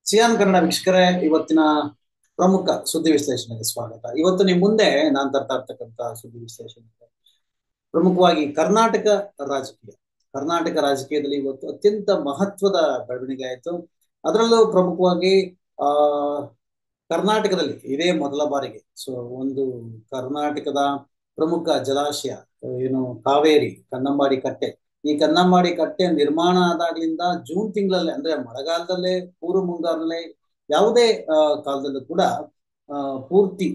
Xi'an Kannada ವೀಕ್ಷಕರೇ, ಇವತ್ತಿನ ಪ್ರಮುಖ ಸುದ್ದಿ ವಿಶ್ಲೇಷಣೆಗೆ ಸ್ವಾಗತ. ಇವತ್ತು ನಿಮ್ಮ ಮುಂದೆ ನಾನು ತರ್ತಾ ಇರ್ತಕ್ಕಂಥ ಸುದ್ದಿ ವಿಶ್ಲೇಷಣೆ ಪ್ರಮುಖವಾಗಿ ರಾಜಕೀಯ ಕರ್ನಾಟಕ ರಾಜಕೀಯದಲ್ಲಿ ಇವತ್ತು ಅತ್ಯಂತ ಮಹತ್ವದ ಬೆಳವಣಿಗೆ ಆಯಿತು. ಅದರಲ್ಲೂ ಪ್ರಮುಖವಾಗಿ ಆ ಕರ್ನಾಟಕದಲ್ಲಿ ಇದೇ ಮೊದಲ ಬಾರಿಗೆ ಒಂದು ಕರ್ನಾಟಕದ ಪ್ರಮುಖ ಜಲಾಶಯ ಏನು ಕಾವೇರಿ ಕನ್ನಂಬಾಡಿ ಕಟ್ಟೆ. ಈ ಕನ್ನಂಬಾಡಿ ಕಟ್ಟೆ ನಿರ್ಮಾಣ ಆದಾಗ್ಲಿಂದ ಜೂನ್ ತಿಂಗಳಲ್ಲೇ, ಅಂದ್ರೆ ಮಳೆಗಾಲದಲ್ಲೇ, ಪೂರ್ವ ಮುಂಗಾರಲ್ಲೇ, ಯಾವುದೇ ಕಾಲದಲ್ಲೂ ಕೂಡ ಪೂರ್ತಿ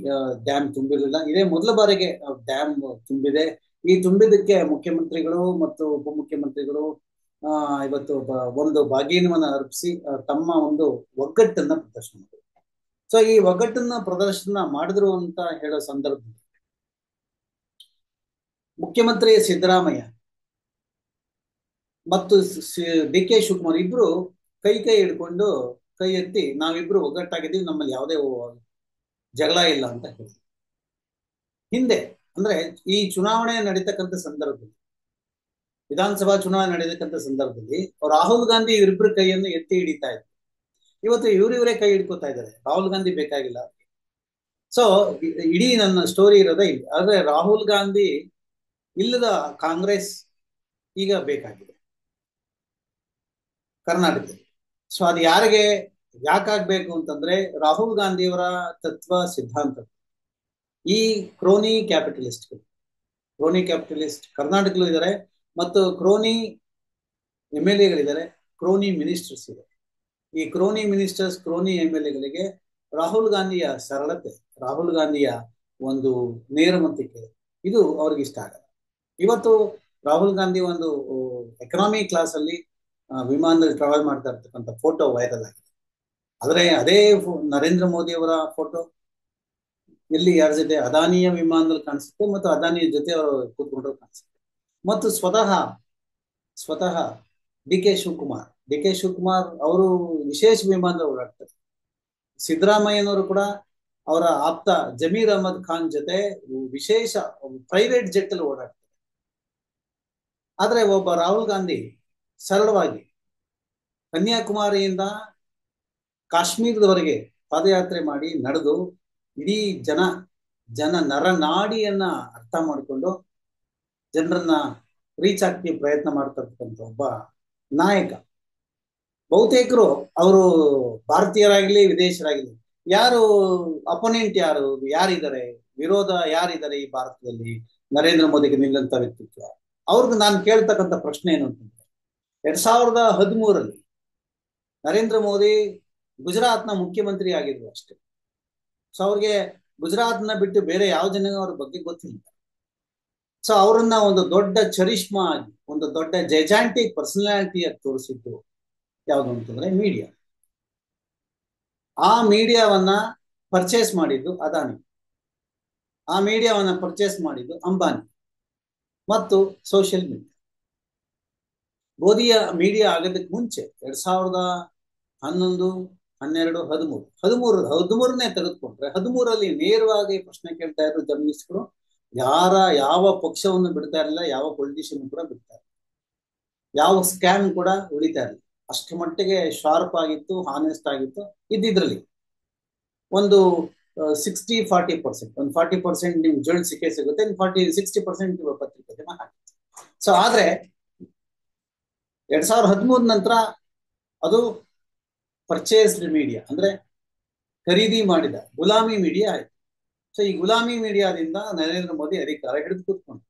ಡ್ಯಾಮ್ ತುಂಬಿರಲಿಲ್ಲ. ಇದೇ ಮೊದಲ ಬಾರಿಗೆ ಡ್ಯಾಮ್ ತುಂಬಿದೆ. ಈ ತುಂಬಿದಕ್ಕೆ ಮುಖ್ಯಮಂತ್ರಿಗಳು ಮತ್ತು ಉಪಮುಖ್ಯಮಂತ್ರಿಗಳು ಇವತ್ತು ಒಂದು ಬಾಗೀನವನ್ನ ಅರ್ಪಿಸಿ ತಮ್ಮ ಒಂದು ಒಗ್ಗಟ್ಟನ್ನ ಪ್ರದರ್ಶನ ಮಾಡಿದರು. ಈ ಒಗ್ಗಟ್ಟನ್ನ ಪ್ರದರ್ಶನ ಮಾಡಿದ್ರು ಅಂತ ಹೇಳೋ ಸಂದರ್ಭದಲ್ಲಿ ಮುಖ್ಯಮಂತ್ರಿ ಸಿದ್ದರಾಮಯ್ಯ ಮತ್ತು ಡಿ ಕೆ ಶಿವಕುಮಾರ್ ಇಬ್ರು ಕೈ ಹಿಡ್ಕೊಂಡು ಕೈ ಎತ್ತಿ ನಾವಿಬ್ರು ಒಗ್ಗಟ್ಟಾಗಿದ್ದೀವಿ, ನಮ್ಮಲ್ಲಿ ಯಾವುದೇ ಜಗಳ ಇಲ್ಲ ಅಂತ ಹೇಳಿ ಹಿಂದೆ, ಅಂದ್ರೆ ಈ ಚುನಾವಣೆ ನಡೀತಕ್ಕಂಥ ಸಂದರ್ಭದಲ್ಲಿ, ವಿಧಾನಸಭಾ ಚುನಾವಣೆ ನಡೀತಕ್ಕಂಥ ಸಂದರ್ಭದಲ್ಲಿ ರಾಹುಲ್ ಗಾಂಧಿ ಇವರಿಬ್ಬರು ಕೈಯನ್ನು ಎತ್ತಿ ಹಿಡಿತಾ ಇದ್ರು. ಇವತ್ತು ಇವರೇ ಕೈ ಹಿಡ್ಕೋತಾ ಇದ್ದಾರೆ, ರಾಹುಲ್ ಗಾಂಧಿ ಬೇಕಾಗಿಲ್ಲ. ಇಡೀ ನನ್ನ ಸ್ಟೋರಿ ಇರೋದೇ ಇಲ್ಲಿ. ಆದ್ರೆ ರಾಹುಲ್ ಗಾಂಧಿ ಇಲ್ಲದ ಕಾಂಗ್ರೆಸ್ ಈಗ ಬೇಕಾಗಿದೆ ಕರ್ನಾಟಕದಲ್ಲಿ. ಅದು ಯಾಕಾಗ್ಬೇಕು ಅಂತಂದ್ರೆ ರಾಹುಲ್ ಗಾಂಧಿಯವರ ತತ್ವ ಸಿದ್ಧಾಂತ. ಈ ಕ್ರೋನಿ ಕ್ಯಾಪಿಟಲಿಸ್ಟ್ ಕರ್ನಾಟಕದಲ್ಲೂ ಇದ್ದಾರೆ, ಮತ್ತು ಕ್ರೋನಿ MLA-ಗಳಿದ್ದಾರೆ, ಕ್ರೋನಿ ಮಿನಿಸ್ಟರ್ಸ್ ಇದೆ. ಈ ಕ್ರೋನಿ ಮಿನಿಸ್ಟರ್ಸ್, ಕ್ರೋನಿ MLA-ಗಳಿಗೆ ರಾಹುಲ್ ಗಾಂಧಿಯ ಸರಳತೆ, ರಾಹುಲ್ ಗಾಂಧಿಯ ಒಂದು ನೇರಮತಿಕೆ ಇದು ಅವ್ರಿಗೆ ಇಷ್ಟ ಆಗಲ್ಲ. ಇವತ್ತು ರಾಹುಲ್ ಗಾಂಧಿ ಒಂದು ಎಕನಾಮಿ ಕ್ಲಾಸ್ ಅಲ್ಲಿ ವಿಮಾನದಲ್ಲಿ ಟ್ರಾವೆಲ್ ಮಾಡ್ತಾ ಇರ್ತಕ್ಕಂಥ ಫೋಟೋ ವೈರಲ್ ಆಗಿದೆ. ಆದ್ರೆ ಅದೇ ನರೇಂದ್ರ ಮೋದಿ ಅವರ ಫೋಟೋ ಎಲ್ಲಿ ಯಾರ ಜೊತೆ ಅದಾನಿಯ ವಿಮಾನದಲ್ಲಿ ಕಾಣಿಸುತ್ತೆ, ಮತ್ತು ಅದಾನಿಯ ಜೊತೆ ಅವರು ಕೂತ್ಕೊಂಡು ಕಾಣಿಸುತ್ತೆ. ಮತ್ತು ಸ್ವತಃ ಡಿ ಕೆ ಶಿವಕುಮಾರ್ ಅವರು ವಿಶೇಷ ವಿಮಾನದಲ್ಲಿ ಓಡಾಡ್ತಾರೆ. ಸಿದ್ದರಾಮಯ್ಯನವರು ಕೂಡ ಅವರ ಆಪ್ತ ಜಮೀರ್ ಅಹಮದ್ ಖಾನ್ ಜೊತೆ ವಿಶೇಷ ಪ್ರೈವೇಟ್ ಜೆಟ್ ಅಲ್ಲಿ ಓಡಾಡ್ತಾರೆ. ಆದ್ರೆ ಒಬ್ಬ ರಾಹುಲ್ ಗಾಂಧಿ ಸರಳವಾಗಿ ಕನ್ಯಾಕುಮಾರಿಯಿಂದ ಕಾಶ್ಮೀರದವರೆಗೆ ಪಾದಯಾತ್ರೆ ಮಾಡಿ ನಡೆದು ಇಡೀ ಜನ ನರನಾಡಿಯನ್ನ ಅರ್ಥ ಮಾಡಿಕೊಂಡು ಜನರನ್ನ ರೀಚ್ ಆಗ್ತಿ ಪ್ರಯತ್ನ ಮಾಡ್ತಿರ್ತಕ್ಕಂಥ ಒಬ್ಬ ನಾಯಕ. ಬಹುತೇಕರು ಅವರು ಭಾರತೀಯರಾಗ್ಲಿ ವಿದೇಶರಾಗ್ಲಿ, ಯಾರು ಅಪೋನೆಂಟ್, ಯಾರಿದ್ದಾರೆ, ವಿರೋಧ ಯಾರಿದ್ದಾರೆ ಈ ಭಾರತದಲ್ಲಿ ನರೇಂದ್ರ ಮೋದಿಗೆ ನಿಲ್ಲಂತ ವ್ಯಕ್ತಿತ್ವ? ಅವ್ರಿಗೆ ನಾನು ಕೇಳ್ತಕ್ಕಂಥ ಪ್ರಶ್ನೆ ಏನು ಅಂತಂದ್ರೆ, 2013 ನರೇಂದ್ರ ಮೋದಿ ಗುಜರಾತ್ನ ಮುಖ್ಯಮಂತ್ರಿ ಆಗಿದ್ರು ಅಷ್ಟೇ. ಅವ್ರಿಗೆ ಗುಜರಾತ್ನ ಬಿಟ್ಟು ಬೇರೆ ಯಾವ ಜನಗೂ ಅವ್ರ ಬಗ್ಗೆ ಗೊತ್ತಿಲ್ಲ. ಅವರನ್ನ ಒಂದು ದೊಡ್ಡ ಚರಿಷ್ಮಾ ಆಗಿ, ಒಂದು ದೊಡ್ಡ ಜೈಜಾಂಟಿಕ್ ಪರ್ಸನಾಲಿಟಿಯಾಗಿ ತೋರಿಸಿದ್ದು ಯಾವುದು ಅಂತಂದ್ರೆ ಮೀಡಿಯಾ. ಆ ಮೀಡಿಯಾವನ್ನ ಪರ್ಚೇಸ್ ಮಾಡಿದ್ದು ಅದಾನಿ, ಆ ಮೀಡಿಯಾವನ್ನ ಪರ್ಚೇಸ್ ಮಾಡಿದ್ದು ಅಂಬಾನಿ ಮತ್ತು ಸೋಷಿಯಲ್ ಮೀಡಿಯಾ. ಮೋದಿಯ ಮೀಡಿಯಾ ಆಗೋದಕ್ಕೆ ಮುಂಚೆ 2011, 12, 13ನೇ ತೆಗೆದುಕೊಂಡ್ರೆ 13ರಲ್ಲಿ ನೇರವಾಗಿ ಪ್ರಶ್ನೆ ಕೇಳ್ತಾ ಇದ್ರು ಜರ್ನಲಿಸ್ಟ್ಗಳು. ಯಾವ ಪಕ್ಷವನ್ನು ಬಿಡ್ತಾ ಇರಲಿಲ್ಲ, ಯಾವ ಪೊಲಿಟಿಷಿಯನ್ ಕೂಡ ಬಿಡ್ತಾ ಇರಲಿಲ್ಲ, ಯಾವ ಸ್ಕ್ಯಾಮ್ ಕೂಡ ಉಳಿತಾ ಇರಲಿಲ್ಲ. ಅಷ್ಟರ ಮಟ್ಟಿಗೆ ಶಾರ್ಪ್ ಆಗಿತ್ತು, ಹಾನೆಸ್ಟ್ ಆಗಿತ್ತು. ಇದ್ರಲ್ಲಿ ಒಂದು 60-40%, ಒಂದು 40% ನಿಮ್ಗೆ ಜೊಳ್ಳು ಸಿಗುತ್ತೆ, 60% ಪತ್ರಿಕೋದ್ಯಮ ಹಾಕಿತ್ತು. ಆದ್ರೆ 2013 ನಂತರ ಅದು ಪರ್ಚೇಸ್ಡ್ ಮೀಡಿಯಾ, ಅಂದ್ರೆ ಖರೀದಿ ಮಾಡಿದ ಗುಲಾಮಿ ಮೀಡಿಯಾ ಆಯ್ತು. ಈ ಗುಲಾಮಿ ಮೀಡಿಯಾದಿಂದ ನರೇಂದ್ರ ಮೋದಿ ಅಧಿಕಾರ ಹಿಡಿದು ಕೂತ್ಕೊಂಡು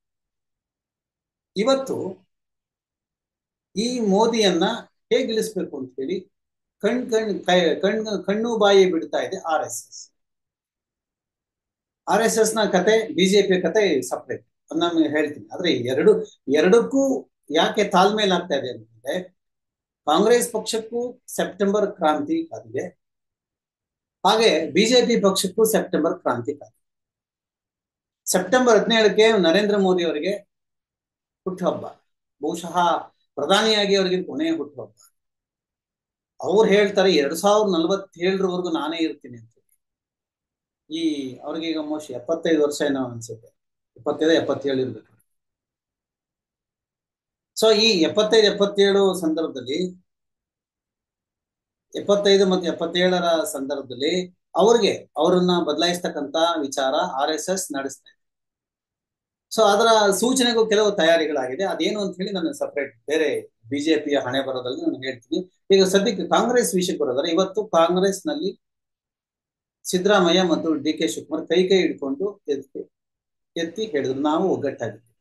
ಈ ಮೋದಿಯನ್ನ ಹೇಗೆ ಇಳಿಸ್ಬೇಕು ಅಂತ ಹೇಳಿ ಕಣ್ಣು ಬಾಯಿ ಬಿಡ್ತಾ ಇದೆ RSS ನ ಕತೆ, ಬಿಜೆಪಿ ಕತೆ ಸಪ್ರೇಟ್ ನಾನು ಹೇಳ್ತೀನಿ. ಆದ್ರೆ ಎರಡಕ್ಕೂ ಯಾಕೆ ತಾಳ್ಮೇಲೆ ಆಗ್ತಾ ಇದೆ ಅಂತಂದ್ರೆ, ಕಾಂಗ್ರೆಸ್ ಪಕ್ಷಕ್ಕೂ ಸೆಪ್ಟೆಂಬರ್ ಕ್ರಾಂತಿ ಕಾದಿದೆ, ಹಾಗೆ ಬಿಜೆಪಿ ಪಕ್ಷಕ್ಕೂ ಸೆಪ್ಟೆಂಬರ್ ಕ್ರಾಂತಿ ಕಾದಿದೆ. ಸೆಪ್ಟೆಂಬರ್ 17ಕ್ಕೆ ನರೇಂದ್ರ ಮೋದಿ ಅವರಿಗೆ ಹುಟ್ಟುಹಬ್ಬ, ಬಹುಶಃ ಪ್ರಧಾನಿಯಾಗಿ ಅವರಿಗೆ ಕೊನೆಯ ಹುಟ್ಟುಹಬ್ಬ. ಅವ್ರು ಹೇಳ್ತಾರೆ 2047ರವರೆಗೂ ನಾನೇ ಇರ್ತೀನಿ ಅಂತ. ಅವ್ರಿಗೆ ಈಗ ಮೋಸ್ಟ್ 75 ವರ್ಷ ಏನೋ ಅನ್ಸುತ್ತೆ, 75-77 ಇರ್ಬೇಕು. ಈ 75-77 ಸಂದರ್ಭದಲ್ಲಿ 75 ಮತ್ತು 77ರ ಸಂದರ್ಭದಲ್ಲಿ ಅವರನ್ನ ಬದಲಾಯಿಸ್ತಕ್ಕಂತ ವಿಚಾರ RSS ನಡೆಸ್ತಾ ಇದೆ. ಸೊ ಅದರ ಸೂಚನೆಗೂ ಕೆಲವು ತಯಾರಿಗಳಾಗಿದೆ. ಅದೇನು ಅಂತ ಹೇಳಿ ನಾನು ಸಪರೇಟ್ ಬೇರೆ ಬಿಜೆಪಿಯ ಹಣೆ ಬರೋದಲ್ಲಿ ನಾನು ಹೇಳ್ತೀನಿ. ಈಗ ಸದ್ಯಕ್ಕೆ ಕಾಂಗ್ರೆಸ್ ವಿಷಯಕ್ಕೆ ಬರೋದಾದ್ರೆ, ಇವತ್ತು ಕಾಂಗ್ರೆಸ್ ನಲ್ಲಿ ಸಿದ್ದರಾಮಯ್ಯ ಮತ್ತು DK ಶಿವಕುಮಾರ್ ಕೈ ಹಿಡ್ಕೊಂಡು ಎತ್ತಿ ಹೇಳಿದ್ರು, ನಾವು ಒಗ್ಗಟ್ಟಾಗಿದ್ದೀವಿ.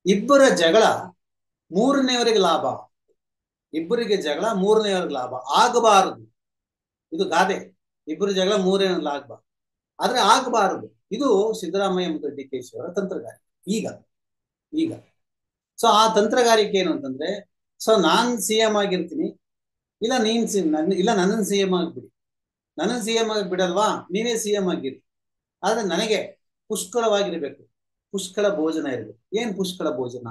ಇಬ್ಬರ ಜಗಳ ಮೂರನೆಯವರಿಗೆ ಲಾಭ, ಇಬ್ಬರಿಗೆ ಜಗಳ ಮೂರನೆಯವರಿಗೆ ಲಾಭ ಆಗಬಾರದು. ಇದು ಗಾದೆ, ಇಬ್ಬರು ಜಗಳ ಮೂರನೆಯವರಿಗೆ ಆಗಬಾರದು, ಆದ್ರೆ ಆಗಬಾರದು. ಇದು ಸಿದ್ದರಾಮಯ್ಯ ಮತ್ತು DK ಅವರ ತಂತ್ರಗಾರಿಕೆ. ಈಗ ಸೊ ಆ ತಂತ್ರಗಾರಿಕೆ ಏನು ಅಂತಂದ್ರೆ, ಸೊ ನಾನ್ CM ಆಗಿರ್ತೀನಿ, ಇಲ್ಲ ಇಲ್ಲ ನನ್ನನ್ನು CM ಆಗ್ಬಿಡಿ, ನನ್ನನ್ನು CM ಆಗಿ ಬಿಡಲ್ವಾ, ನೀವೇ CM ಆಗಿರಿ, ಆದ್ರೆ ನನಗೆ ಪುಷ್ಕಳವಾಗಿರ್ಬೇಕು, ಪುಷ್ಕಳ ಭೋಜನ ಇರಬೇಕು. ಏನ್ ಪುಷ್ಕಳ ಭೋಜನ?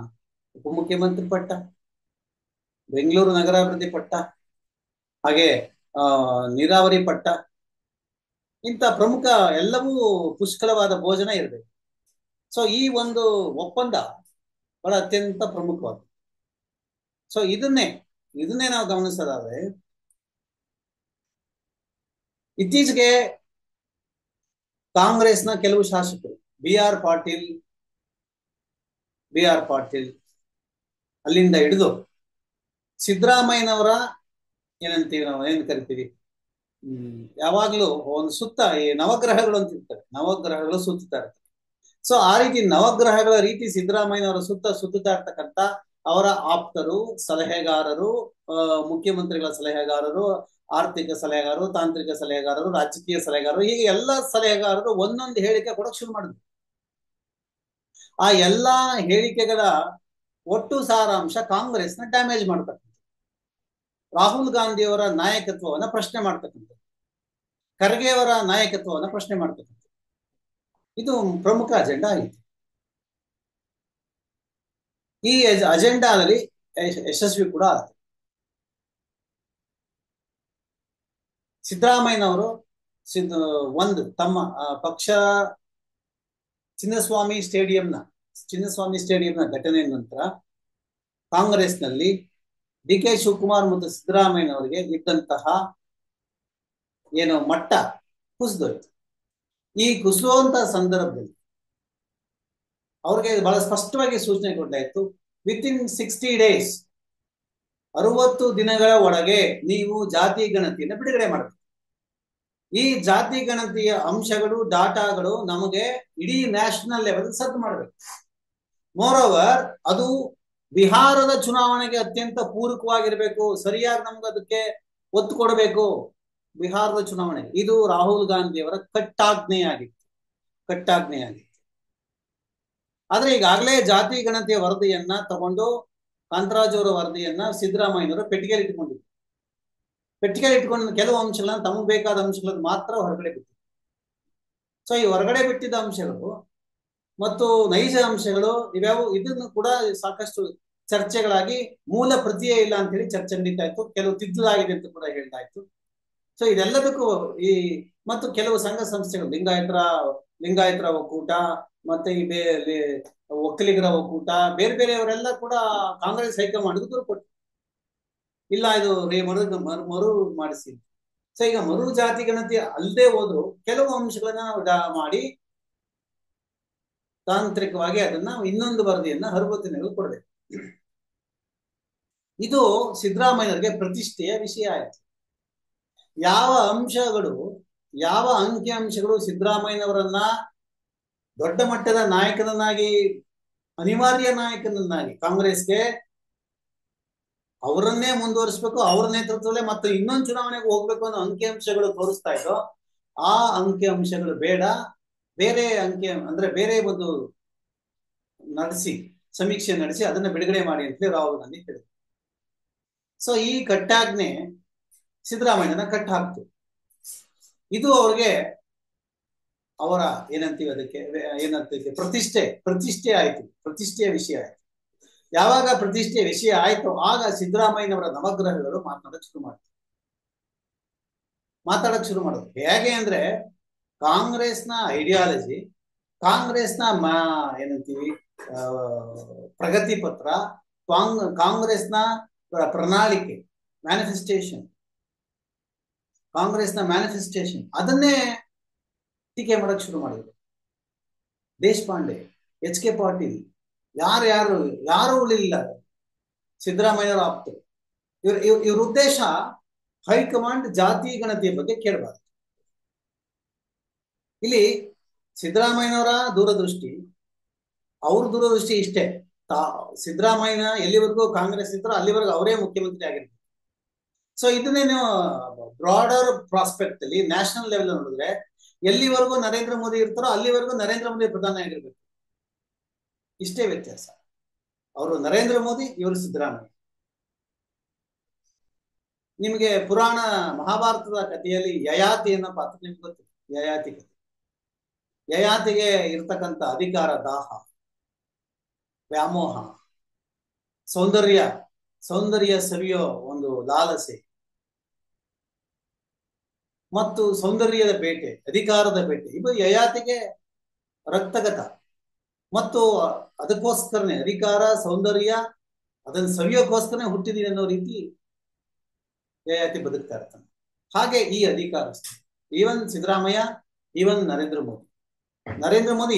ಉಪಮುಖ್ಯಮಂತ್ರಿ ಪಟ್ಟ, ಬೆಂಗಳೂರು ನಗರಾಭಿವೃದ್ಧಿ ಪಟ್ಟ, ಹಾಗೆ ನೀರಾವರಿ ಪಟ್ಟ, ಇಂಥ ಪ್ರಮುಖ ಎಲ್ಲವೂ ಪುಷ್ಕಳವಾದ ಭೋಜನ ಇರಬೇಕು. ಸೊ ಈ ಒಂದು ಒಪ್ಪಂದ ಬಹಳ ಅತ್ಯಂತ ಪ್ರಮುಖವಾದ. ಸೊ ಇದನ್ನೇ ನಾವು ಗಮನಿಸೋದಾದ್ರೆ, ಇತ್ತೀಚೆಗೆ ಕಾಂಗ್ರೆಸ್ನ ಕೆಲವು ಶಾಸಕರು ಬಿ ಆರ್ ಪಾಟೀಲ್ ಅಲ್ಲಿಂದ ಹಿಡಿದು ಸಿದ್ದರಾಮಯ್ಯನವರ ಏನಂತೀವಿ, ನಾವು ಏನ್ ಕರಿತೀವಿ, ಯಾವಾಗ್ಲೂ ಒಂದು ಸುತ್ತ ಈ ನವಗ್ರಹಗಳು ಅಂತ ಇರ್ತಾರೆ, ನವಗ್ರಹಗಳು ಸುತ್ತಾ ಇರ್ತಾರೆ. ಸೊ ಆ ರೀತಿ ನವಗ್ರಹಗಳ ರೀತಿ ಸಿದ್ದರಾಮಯ್ಯನವರ ಸುತ್ತುತ್ತಾ ಇರ್ತಕ್ಕಂಥ ಅವರ ಆಪ್ತರು, ಸಲಹೆಗಾರರು, ಮುಖ್ಯಮಂತ್ರಿಗಳ ಸಲಹೆಗಾರರು, ಆರ್ಥಿಕ ಸಲಹೆಗಾರರು, ತಾಂತ್ರಿಕ ಸಲಹೆಗಾರರು, ರಾಜಕೀಯ ಸಲಹೆಗಾರರು, ಹೀಗೆ ಎಲ್ಲ ಸಲಹೆಗಾರರು ಒಂದೊಂದು ಹೇಳಿಕೆ ಕೊಡಕ್ ಶುರು ಮಾಡಿದ್ರು. ಆ ಎಲ್ಲಾ ಹೇಳಿಕೆಗಳ ಒಟ್ಟು ಸಾರಾಂಶ ಕಾಂಗ್ರೆಸ್ನ ಡ್ಯಾಮೇಜ್ ಮಾಡ್ತಕ್ಕಂಥ, ರಾಹುಲ್ ಗಾಂಧಿಯವರ ನಾಯಕತ್ವವನ್ನ ಪ್ರಶ್ನೆ ಮಾಡ್ತಕ್ಕಂಥ, ಖರ್ಗೆ ಅವರ ನಾಯಕತ್ವವನ್ನ ಪ್ರಶ್ನೆ ಮಾಡ್ತಕ್ಕಂಥ, ಇದು ಪ್ರಮುಖ ಅಜೆಂಡಾ ಆಗಿತ್ತು. ಈ ಅಜೆಂಡಾದಲ್ಲಿ ಯಶಸ್ವಿ ಕೂಡ ಆಗುತ್ತೆ. ಸಿದ್ದರಾಮಯ್ಯನವರು ಒಂದು ತಮ್ಮ ಪಕ್ಷ ಚಿನ್ನಸ್ವಾಮಿ ಸ್ಟೇಡಿಯಂನ ಘಟನೆ ನಂತರ ಕಾಂಗ್ರೆಸ್ನಲ್ಲಿ DK ಶಿವಕುಮಾರ್ ಮತ್ತು ಸಿದ್ದರಾಮಯ್ಯನವರಿಗೆ ಇದ್ದಂತಹ ಏನು ಮಟ್ಟ ಕುಸಿದೋಯ್ತು. ಈ ಕುಸಿಯುವಂತಹ ಸಂದರ್ಭದಲ್ಲಿ ಅವ್ರಿಗೆ ಬಹಳ ಸ್ಪಷ್ಟವಾಗಿ ಸೂಚನೆ ಕೊಡಲಾಯಿತು, ವಿತಿನ್ 60 days, 60 ದಿನಗಳ ಒಳಗೆ ನೀವು ಜಾತಿ ಗಣತಿಯನ್ನು ಬಿಡುಗಡೆ ಮಾಡಬೇಕು. ಈ ಜಾತಿ ಗಣತಿಯ ಅಂಶಗಳು, ಡಾಟಾಗಳು ನಮಗೆ ಇಡೀ ನ್ಯಾಷನಲ್ ಲೆವೆಲ್ ಸದ್ದು ಮಾಡಬೇಕು. ಮೋರ್ ಓವರ್ ಅದು ಬಿಹಾರದ ಚುನಾವಣೆಗೆ ಅತ್ಯಂತ ಪೂರಕವಾಗಿರ್ಬೇಕು, ಸರಿಯಾಗಿ ನಮ್ಗೆ ಅದಕ್ಕೆ ಒತ್ತು ಕೊಡಬೇಕು. ಬಿಹಾರದ ಚುನಾವಣೆ ಇದು ರಾಹುಲ್ ಗಾಂಧಿಯವರ ಕಟ್ಟಾಜ್ಞೆ ಆಗಿತ್ತು. ಆದ್ರೆ ಈಗಾಗಲೇ ಜಾತಿ ಗಣತಿಯ ವರದಿಯನ್ನ ತಗೊಂಡು, ಕಾಂತರಾಜ್ ಅವರ ವರದಿಯನ್ನ ಸಿದ್ದರಾಮಯ್ಯನವರು ಪೆಟ್ಟಿಗೆಯಲ್ಲಿ ಇಟ್ಕೊಂಡು ಕೆಲವು ಅಂಶಗಳನ್ನ, ತಮಗೆ ಬೇಕಾದ ಅಂಶಗಳನ್ನು ಮಾತ್ರ ಹೊರಗಡೆ ಬಿಟ್ಟಿದ್ರು. ಸೊ ಈ ಹೊರಗಡೆ ಬಿಟ್ಟಿದ್ದ ಅಂಶಗಳು ಮತ್ತು ನೈಜ ಅಂಶಗಳು ಇವ್ಯಾವು, ಇದನ್ನು ಕೂಡ ಸಾಕಷ್ಟು ಚರ್ಚೆಗಳಾಗಿ ಮೂಲ ಪ್ರತಿಯೇ ಇಲ್ಲ ಅಂತ ಹೇಳಿ ಚರ್ಚೆ ನಡೀತಾ ಇತ್ತು. ಕೆಲವು ತಿದ್ದಲಾಗಿದೆ ಅಂತ ಕೂಡ ಹೇಳ್ತಾಯಿತ್ತು. ಸೊ ಇದೆಲ್ಲದಕ್ಕೂ ಮತ್ತು ಕೆಲವು ಸಂಘ ಸಂಸ್ಥೆಗಳು, ಲಿಂಗಾಯತರ ಒಕ್ಕೂಟ, ಮತ್ತೆ ಈ ಒಕ್ಕಲಿಗರ ಒಕ್ಕೂಟ, ಬೇರೆಯವರೆಲ್ಲ ಕೂಡ ಕಾಂಗ್ರೆಸ್ ಹೈಕಮಾಂಡ್ಗೆ ದೂರು ಕೊಟ್ಟರು, ಇಲ್ಲ ಇದು ಮರು ಮಾಡಿಸಿ. ಸೊ ಈಗ ಮರು ಜಾತಿ ಗಣತಿ ಅಲ್ಲದೆ ಹೋದ್ರು ಕೆಲವು ಅಂಶಗಳನ್ನ ನಾವು ಮಾಡಿ ತಾಂತ್ರಿಕವಾಗಿ ಅದನ್ನ ಇನ್ನೊಂದು ವರದಿಯನ್ನ 60 ದಿನಗಳು ಕೊಡಬೇಕು. ಇದು ಸಿದ್ದರಾಮಯ್ಯರಿಗೆ ಪ್ರತಿಷ್ಠೆಯ ವಿಷಯ ಆಯ್ತು. ಯಾವ ಅಂಕಿ ಅಂಶಗಳು ಸಿದ್ದರಾಮಯ್ಯನವರನ್ನ ದೊಡ್ಡ ಮಟ್ಟದ ನಾಯಕನನ್ನಾಗಿ, ಅನಿವಾರ್ಯ ನಾಯಕನನ್ನಾಗಿ ಕಾಂಗ್ರೆಸ್ಗೆ ಅವರನ್ನೇ ಮುಂದುವರಿಸಬೇಕು, ಅವರ ನೇತೃತ್ವದಲ್ಲೇ ಮತ್ತೆ ಇನ್ನೊಂದು ಚುನಾವಣೆಗೆ ಹೋಗ್ಬೇಕು ಅನ್ನೋ ಅಂಕಿಅಂಶಗಳು ತೋರಿಸ್ತಾ ಇದ್ದೋ, ಆ ಅಂಕಿಅಂಶಗಳು ಬೇಡ, ಬೇರೆ ಬೇರೆ ಒಂದು ಸಮೀಕ್ಷೆ ನಡೆಸಿ ಅದನ್ನ ಬಿಡುಗಡೆ ಮಾಡಿ ಅಂತ ರಾಹುಲ್ ಗಾಂಧಿ ಹೇಳಿದ್ರು. ಸೊ ಈ ಕಟ್ಟಾಜ್ಞೆ ಸಿದ್ದರಾಮಯ್ಯನ ಕಟ್ ಹಾಕ್ತು. ಇದು ಅವ್ರಿಗೆ ಅವರ ಪ್ರತಿಷ್ಠೆ ಆಯ್ತು, ಪ್ರತಿಷ್ಠೆಯ ವಿಷಯ ಆಯ್ತು. ಯಾವಾಗ ಪ್ರತಿಷ್ಠೆಯ ವಿಷಯ ಆಯ್ತು, ಆಗ ಸಿದ್ದರಾಮಯ್ಯನವರ ನವಗ್ರಹಗಳು ಮಾತನಾಡಕ್ ಶುರು ಮಾಡೋದು. ಹೇಗೆ ಅಂದ್ರೆ, ಕಾಂಗ್ರೆಸ್ನ ಐಡಿಯಾಲಜಿ, ಕಾಂಗ್ರೆಸ್ನ ಪ್ರಗತಿ ಪತ್ರ, ಕಾಂಗ್ರೆಸ್ನ ಪ್ರಣಾಳಿಕೆ, ಮ್ಯಾನಿಫೆಸ್ಟೇಷನ್, ಕಾಂಗ್ರೆಸ್ನ ಮ್ಯಾನಿಫೆಸ್ಟೇಷನ್ ಅದನ್ನೇ ಟೀಕೆ ಮಾಡಕ್ ಶುರು ಮಾಡಿದ್ರು. ದೇಶಪಾಂಡೆ, ಎಚ್ ಕೆ ಪಾಟೀಲ್, ಯಾರು ಯಾರು ಉಳಿಲಿಲ್ಲ. ಸಿದ್ದರಾಮಯ್ಯವರ ಆಪ್ತರು. ಇವ್ರ ಉದ್ದೇಶ ಹೈಕಮಾಂಡ್ ಜಾತಿ ಗಣತಿಯ ಬಗ್ಗೆ ಕೇಳಬಾರ್ದು. ಇಲ್ಲಿ ಸಿದ್ದರಾಮಯ್ಯನವರ ದೂರದೃಷ್ಟಿ, ಅವ್ರ ದೂರದೃಷ್ಟಿ ಇಷ್ಟೇ, ಸಿದ್ದರಾಮಯ್ಯನ ಎಲ್ಲಿವರೆಗೂ ಕಾಂಗ್ರೆಸ್ ಇದ್ರು ಅಲ್ಲಿವರೆಗೂ ಅವರೇ ಮುಖ್ಯಮಂತ್ರಿ ಆಗಿರ್ತಾರೆ. ಸೊ ಇದನ್ನೇ ನೀವು ಬ್ರಾಡರ್ ಪ್ರಾಸ್ಪೆಕ್ಟ್ ಅಲ್ಲಿ ನ್ಯಾಷನಲ್ ಲೆವೆಲ್ ನೋಡಿದ್ರೆ ಎಲ್ಲಿವರೆಗೂ ನರೇಂದ್ರ ಮೋದಿ ಇರ್ತಾರೋ ಅಲ್ಲಿವರೆಗೂ ನರೇಂದ್ರ ಮೋದಿ ಪ್ರಧಾನಿ ಆಗಿರ್ಬೇಕು. ಇಷ್ಟೇ ವ್ಯತ್ಯಾಸ. ಅವರು ನರೇಂದ್ರ ಮೋದಿ, ಇವರು ಸಿದ್ದರಾಮಯ್ಯ. ನಿಮಗೆ ಪುರಾಣ ಮಹಾಭಾರತದ ಕಥೆಯಲ್ಲಿ ಯಯಾತಿ ಅನ್ನೋ ಪಾತ್ರ ನಿಮ್ಗೆ ಗೊತ್ತಿದೆ. ಯಯಾತಿ ಕಥೆ. ಯಯಾತಿಗೆ ಇರ್ತಕ್ಕಂಥ ಅಧಿಕಾರ ದಾಹ, ವ್ಯಾಮೋಹ, ಸೌಂದರ್ಯ ಸವಿಯೋ ಒಂದು ಲಾಲಸೆ ಮತ್ತು ಸೌಂದರ್ಯದ ಬೇಟೆ, ಅಧಿಕಾರದ ಬೇಟೆ, ಇದು ಯಯಾತಿಗೆ ರಕ್ತಗತ. ಮತ್ತು ಅದಕ್ಕೋಸ್ಕರನೇ ಅಧಿಕಾರ, ಸೌಂದರ್ಯ ಅದನ್ನು ಸವಿಯೋಕ್ಕೋಸ್ಕರನೇ ಹುಟ್ಟಿದೀನಿ ಅನ್ನೋ ರೀತಿ ಯಯಾತಿ ಬದುಕ್ತಾ ಇರ್ತಾನೆ. ಹಾಗೆ ಈ ಅಧಿಕಾರಸ್ಥ ಈವನ್ ಸಿದ್ದರಾಮಯ್ಯ, ಈವನ್ ನರೇಂದ್ರ ಮೋದಿ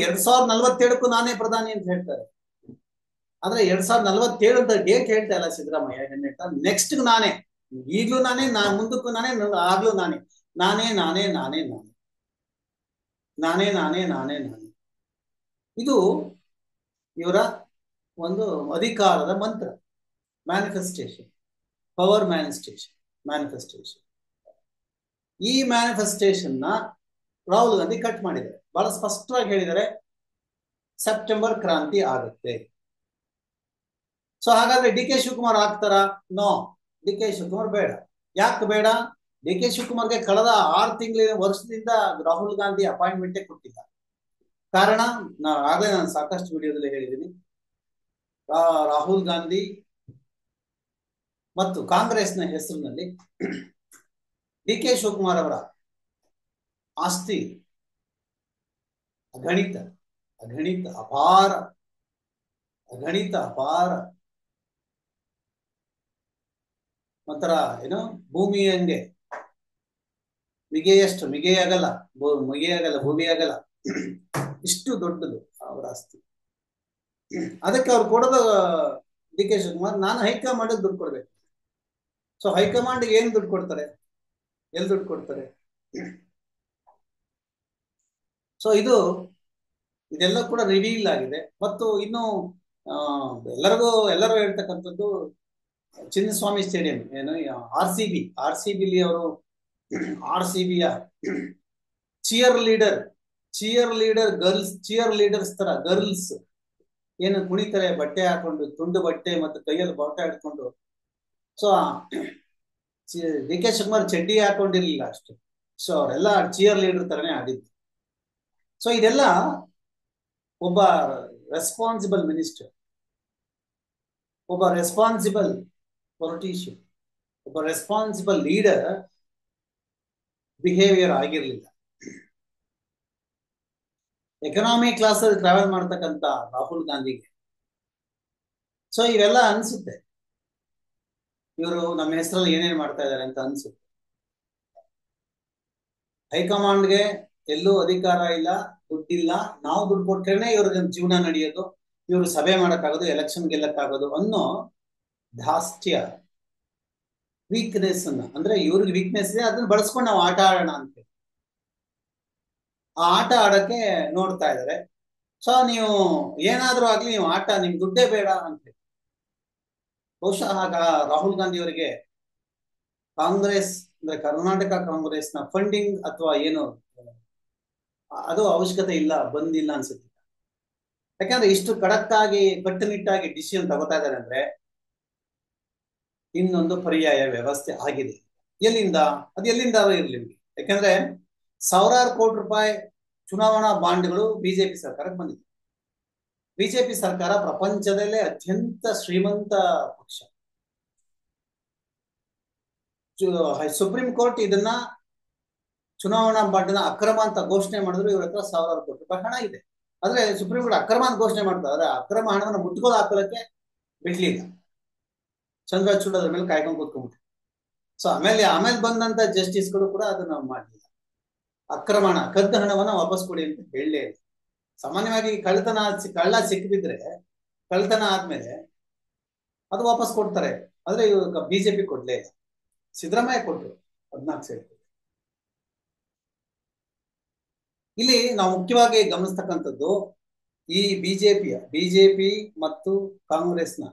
2047ಕ್ಕೂ ನಾನೇ ಪ್ರಧಾನಿ ಅಂತ ಹೇಳ್ತಾರೆ. ಆದ್ರೆ 2047 ಅಂತ ಡೇಟ್ ಹೇಳ್ತಾ ಇಲ್ಲ ಸಿದ್ದರಾಮಯ್ಯ. ಏನ್ ಹೇಳ್ತಾರೆ? ನೆಕ್ಸ್ಟ್ ನಾನೇ, ಈಗ್ಲೂ ನಾನೇ, ಮುಂದಕ್ಕೂ ನಾನೇ, ಆಗ್ಲೂ ನಾನೇ, ನಾನೇ ನಾನೇ ನಾನೇ ನಾನೇ ನಾನೇ ನಾನೇ ನಾನೇ ನಾನೇ. ಇದು ಇವರ ಒಂದು ಅಧಿಕಾರದ ಮಂತ್ರ, ಮ್ಯಾನಿಫೆಸ್ಟೇಷನ್, ಪವರ್ ಮ್ಯಾನಿಫೆಸ್ಟೇಷನ್. ಈ ಮ್ಯಾನಿಫೆಸ್ಟೇಷನ್ ನ ರಾಹುಲ್ ಗಾಂಧಿ ಕಟ್ ಮಾಡಿದ್ದಾರೆ. ಬಹಳ ಸ್ಪಷ್ಟವಾಗಿ ಹೇಳಿದ್ದಾರೆ, ಸೆಪ್ಟೆಂಬರ್ ಕ್ರಾಂತಿ ಆಗುತ್ತೆ. ಸೊ ಹಾಗಾದ್ರೆ ಡಿ ಕೆ ಶಿವಕುಮಾರ್ ಆಗ್ತಾರ? ನೋ, ಡಿ ಕೆ ಶಿವಕುಮಾರ್ ಬೇಡ. ಯಾಕೆ ಬೇಡ? ಡಿ ಕೆ ಶಿವಕುಮಾರ್ಗೆ ಕಳೆದ 6 ವರ್ಷದಿಂದ ರಾಹುಲ್ ಗಾಂಧಿ ಅಪಾಯಿಂಟ್ಮೆಂಟೇ ಕೊಟ್ಟಿಲ್ಲ. ಕಾರಣ ಆಗಲೇ ನಾನು ಸಾಕಷ್ಟು ವಿಡಿಯೋದಲ್ಲಿ ಹೇಳಿದ್ದೀನಿ. ರಾಹುಲ್ ಗಾಂಧಿ ಮತ್ತು ಕಾಂಗ್ರೆಸ್ನ ಹೆಸರಿನಲ್ಲಿ ಡಿ ಕೆ ಶಿವಕುಮಾರ್ ಅವರ ಆಸ್ತಿ ಅಗಣಿತ ಅಪಾರ. ಒಂಥರ ಏನೋ ಭೂಮಿಯಂಗೆ ಮಿಗೆಯಾಗಲ್ಲ ಭೂಮಿಯಾಗಲ್ಲ, ಇಷ್ಟು ದೊಡ್ಡದು ಅವರ ಆಸ್ತಿ. ಅದಕ್ಕೆ ಅವ್ರು ಕೊಡೋದು ಡಿ ಕೆ ಶಿವಕುಮಾರ್, ನಾನು ಹೈಕಮಾಂಡ್ ದುಡ್ಡು ಕೊಡ್ಬೇಕು. ಸೊ ಹೈಕಮಾಂಡ್ ಏನ್ ದುಡ್ಡು ಕೊಡ್ತಾರೆ? ಎಲ್ಲಿ ದುಡ್ಡು ಕೊಡ್ತಾರೆ? ಸೊ ಇದೆಲ್ಲ ಕೂಡ ರಿವೀಲ್ ಆಗಿದೆ. ಮತ್ತು ಇನ್ನು ಎಲ್ಲರೂ ಹೇಳ್ತಕ್ಕಂಥದ್ದು ಚಿನ್ನಸ್ವಾಮಿ ಸ್ಟೇಡಿಯಂ, ಏನು ಆರ್ ಸಿ ಬಿಲಿ ಅವರು RCBಯ ಚಿಯರ್ ಲೀಡರ್ಸ್ ತರ ಗರ್ಲ್ಸ್ ಏನು ಕುಣಿತಾರೆ, ಬಟ್ಟೆ ಹಾಕೊಂಡು, ತುಂಡು ಬಟ್ಟೆ ಮತ್ತು ಕೈಯಲ್ಲಿ ಬಾಟ ಹಿಡ್ಕೊಂಡು. ಸೊ ಡಿ ಕೆ ಶಿವಕುಮಾರ್ ಚಡ್ಡಿ ಹಾಕೊಂಡಿರ್ಲಿಲ್ಲ ಅಷ್ಟೇ. ಸೊ ಅವರೆಲ್ಲ ಚಿಯರ್ ಲೀಡರ್ ತರನೇ ಆಡಿದ್ದು. ಸೊ ಇದೆಲ್ಲ ಒಬ್ಬ ರೆಸ್ಪಾನ್ಸಿಬಲ್ ಮಿನಿಸ್ಟರ್, ಒಬ್ಬ ರೆಸ್ಪಾನ್ಸಿಬಲ್ ಪೊಲಿಟಿಷಿಯನ್, ಒಬ್ಬ ರೆಸ್ಪಾನ್ಸಿಬಲ್ ಲೀಡರ್ ಬಿಹೇವಿಯರ್ ಆಗಿರ್ಲಿಲ್ಲ. ಎಕನಾಮಿ ಕ್ಲಾಸ್ ಅಲ್ಲಿ ಟ್ರಾವೆಲ್ ಮಾಡ್ತಕ್ಕಂಥ ರಾಹುಲ್ ಗಾಂಧಿಗೆ ಸೊ ಇವೆಲ್ಲ ಅನ್ಸುತ್ತೆ, ಇವರು ನಮ್ಮ ಹೆಸರಲ್ಲಿ ಏನೇನ್ ಮಾಡ್ತಾ ಇದ್ದಾರೆ ಅಂತ ಅನ್ಸುತ್ತೆ. ಹೈಕಮಾಂಡ್ಗೆ ಎಲ್ಲೂ ಅಧಿಕಾರ ಇಲ್ಲ, ದುಡ್ಡಿಲ್ಲ, ನಾವು ದುಡ್ಡು ಕೊಟ್ರೇನೆ ಇವ್ರಿಗೆ ಜೀವನ ನಡೆಯೋದು, ಇವರು ಸಭೆ ಮಾಡಕ್ಕಾಗೋದು, ಎಲೆಕ್ಷನ್ ಗೆಲ್ಲಕ್ಕಾಗೋದು ಅನ್ನೋ ಧಾಸ್ತ್ಯ, ವೀಕ್ನೆಸ್ ಅಂದ್ರೆ ಇವ್ರಿಗೆ ವೀಕ್ನೆಸ್ ಇದೆ, ಅದನ್ನ ಬಳಸ್ಕೊಂಡು ನಾವು ಆಟ ಆಡೋಣ ಅಂತ ಆ ಆಟ ಆಡಕ್ಕೆ ನೋಡ್ತಾ ಇದ್ದಾರೆ. ಸೊ ನೀವು ಏನಾದ್ರೂ ಆಗ್ಲಿ, ನೀವು ಆಟ, ನಿಮ್ ದುಡ್ಡೇ ಬೇಡ ಅಂತ. ಬಹುಶಃ ಆಗ ರಾಹುಲ್ ಗಾಂಧಿ ಅವರಿಗೆ ಕಾಂಗ್ರೆಸ್ ಅಂದ್ರೆ ಕರ್ನಾಟಕ ಕಾಂಗ್ರೆಸ್ನ ಫಂಡಿಂಗ್ ಅಥವಾ ಏನು ಅದು ಅವಶ್ಯಕತೆ ಬಂದಿಲ್ಲ ಅನ್ಸುತ್ತೆ. ಯಾಕಂದ್ರೆ ಇಷ್ಟು ಕಟ್ಟುನಿಟ್ಟಾಗಿ ಡಿಸಿಷನ್ ತಗೋತಾ ಇದ್ದಾರೆ ಅಂದ್ರೆ ಇನ್ನೊಂದು ಪರ್ಯಾಯ ವ್ಯವಸ್ಥೆ ಆಗಿದೆ. ಎಲ್ಲಿಂದ ಇರ್ಲಿ. ಯಾಕಂದ್ರೆ ಸಾವಿರಾರು ಕೋಟಿ ರೂಪಾಯಿ ಚುನಾವಣಾ ಬಾಂಡ್ಗಳು ಬಿಜೆಪಿ ಸರ್ಕಾರಕ್ಕೆ ಬಂದಿದೆ. ಬಿಜೆಪಿ ಸರ್ಕಾರ ಪ್ರಪಂಚದಲ್ಲೇ ಅತ್ಯಂತ ಶ್ರೀಮಂತ ಪಕ್ಷ. ಸುಪ್ರೀಂ ಕೋರ್ಟ್ ಇದನ್ನ ಚುನಾವಣಾ ಬಾಂಡ್ನ ಅಕ್ರಮ ಅಂತ ಘೋಷಣೆ ಮಾಡಿದ್ರು. ಇವ್ರ ಹತ್ರ ಸಾವಿರಾರು ಕೋಟಿ ರೂಪಾಯಿ ಹಣ ಇದೆ. ಆದ್ರೆ ಸುಪ್ರೀಂ ಕೋರ್ಟ್ ಅಕ್ರಮ ಅಂತ ಘೋಷಣೆ ಮಾಡ್ತಾರೆ, ಅಕ್ರಮ ಹಣವನ್ನು ಮುಟ್ಕೋದು ಹಾಕೋದಕ್ಕೆ ಬಿಡ್ಲಿಲ್ಲ. ಚಂದ್ರಚೂಡ್ ಅದ್ರ ಮೇಲೆ ಕಾಯ್ಕೊಂಡು ಕೂತ್ಕೊಂಡ್ಬಿಟ್ಟು. ಸೊ ಆಮೇಲೆ ಬಂದಂತ ಜಸ್ಟಿಸ್ಗಳು ಕೂಡ ಅದನ್ನ ಮಾಡಲಿಲ್ಲ. ಅಕ್ರಮಣ ಕದ್ದ ಹಣವನ್ನ ವಾಪಸ್ ಕೊಡಿ ಅಂತ ಹೇಳಲೇ ಇಲ್ಲ. ಸಾಮಾನ್ಯವಾಗಿ ಕಳ್ಳ ಸಿಕ್ಕಿಬಿದ್ರೆ ಕಳ್ತನ ಆದ್ಮೇಲೆ ಅದು ವಾಪಸ್ ಕೊಡ್ತಾರೆ. ಆದ್ರೆ ಇವಾಗ ಬಿಜೆಪಿ ಕೊಡ್ಲೇ ಇಲ್ಲ. ಸಿದ್ದರಾಮಯ್ಯ ಕೊಟ್ರು 14 ಸೀಟ್. ಇಲ್ಲಿ ನಾವು ಮುಖ್ಯವಾಗಿ ಗಮನಿಸ್ತಕ್ಕಂಥದ್ದು ಈ ಬಿಜೆಪಿ ಮತ್ತು ಕಾಂಗ್ರೆಸ್ನ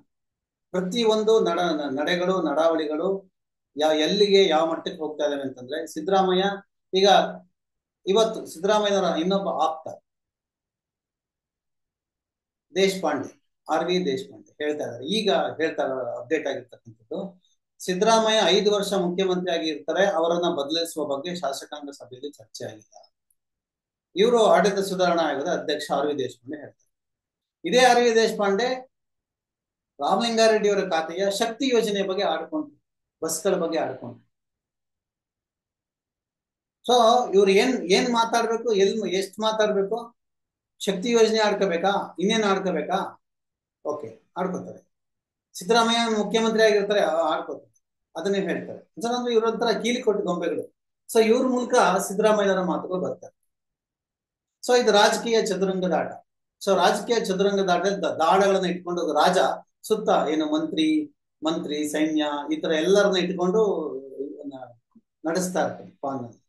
ಪ್ರತಿಯೊಂದು ನಡೆಗಳು ನಡಾವಳಿಗಳು ಎಲ್ಲಿಗೆ ಯಾವ ಮಟ್ಟಕ್ಕೆ ಹೋಗ್ತಾ ಇದಾವೆ ಅಂತಂದ್ರೆ, ಸಿದ್ದರಾಮಯ್ಯ ಈಗ ಇವತ್ತು ಸಿದ್ದರಾಮಯ್ಯನವರ ಇನ್ನೊಬ್ಬ ಆಪ್ತ ದೇಶಪಾಂಡೆ, RV ದೇಶಪಾಂಡೆ ಹೇಳ್ತಾ ಇದ್ದಾರೆ, ಈಗ ಹೇಳ್ತಾ ಅಪ್ಡೇಟ್ ಆಗಿರ್ತಕ್ಕಂಥದ್ದು, ಸಿದ್ದರಾಮಯ್ಯ 5 ವರ್ಷ ಮುಖ್ಯಮಂತ್ರಿ ಆಗಿ ಇರ್ತಾರೆ, ಅವರನ್ನ ಬದಲಿಸುವ ಬಗ್ಗೆ ಶಾಸಕಾಂಗ ಸಭೆಯಲ್ಲಿ ಚರ್ಚೆ ಆಗಿಲ್ಲ. ಇವರು ಆಡಳಿತ ಸುಧಾರಣಾ ಆಯೋಗದ ಅಧ್ಯಕ್ಷ RV ದೇಶಪಾಂಡೆ ಹೇಳ್ತಾರೆ. ಇದೇ RV ದೇಶಪಾಂಡೆ ರಾಮಲಿಂಗಾರೆಡ್ಡಿ ಅವರ ಖಾತೆಯ ಶಕ್ತಿ ಯೋಜನೆ ಬಗ್ಗೆ ಆಡ್ಕೊಂಡ್ರು, ಬಸ್ಗಳ ಬಗ್ಗೆ ಆಡ್ಕೊಂಡ್ರು. ಸೊ ಇವ್ರು ಏನ್ ಮಾತಾಡ್ಬೇಕು, ಎಷ್ಟು ಮಾತಾಡ್ಬೇಕು? ಶಕ್ತಿ ಯೋಜನೆ ಆಡ್ಕೋಬೇಕಾ, ಇನ್ನೇನು ಆಡ್ಕೋಬೇಕಾ? ಓಕೆ, ಆಡ್ಕೋತಾರೆ. ಸಿದ್ದರಾಮಯ್ಯ ಮುಖ್ಯಮಂತ್ರಿ ಆಗಿರ್ತಾರೆ, ಆಡ್ಕೋತಾರೆ, ಅದನ್ನೇ ಹೇಳ್ತಾರೆ. ಅಂದ್ರೆ ಇವ್ರಂತರ ಕೀಲಿ ಕೊಟ್ಟು ಗೊಂಬೆಗಳು. ಸೊ ಇವ್ರ ಮೂಲಕ ಸಿದ್ದರಾಮಯ್ಯನವರ ಮಾತುಗಳು ಬರ್ತಾರೆ. ಸೊ ಇದು ರಾಜಕೀಯ ಚದುರಂಗದ ಆಟ. ಸೊ ರಾಜಕೀಯ ಚದುರಂಗದ ಆಟ ದಾಳಗಳನ್ನ ಇಟ್ಕೊಂಡು ರಾಜ ಸುತ್ತ ಏನು ಮಂತ್ರಿ ಸೈನ್ಯ ಈ ತರ ಎಲ್ಲರನ್ನ ಇಟ್ಕೊಂಡು ನಡೆಸ್ತಾ ಇರ್ತಾರೆ ಪಾಲ್ನಲ್ಲಿ.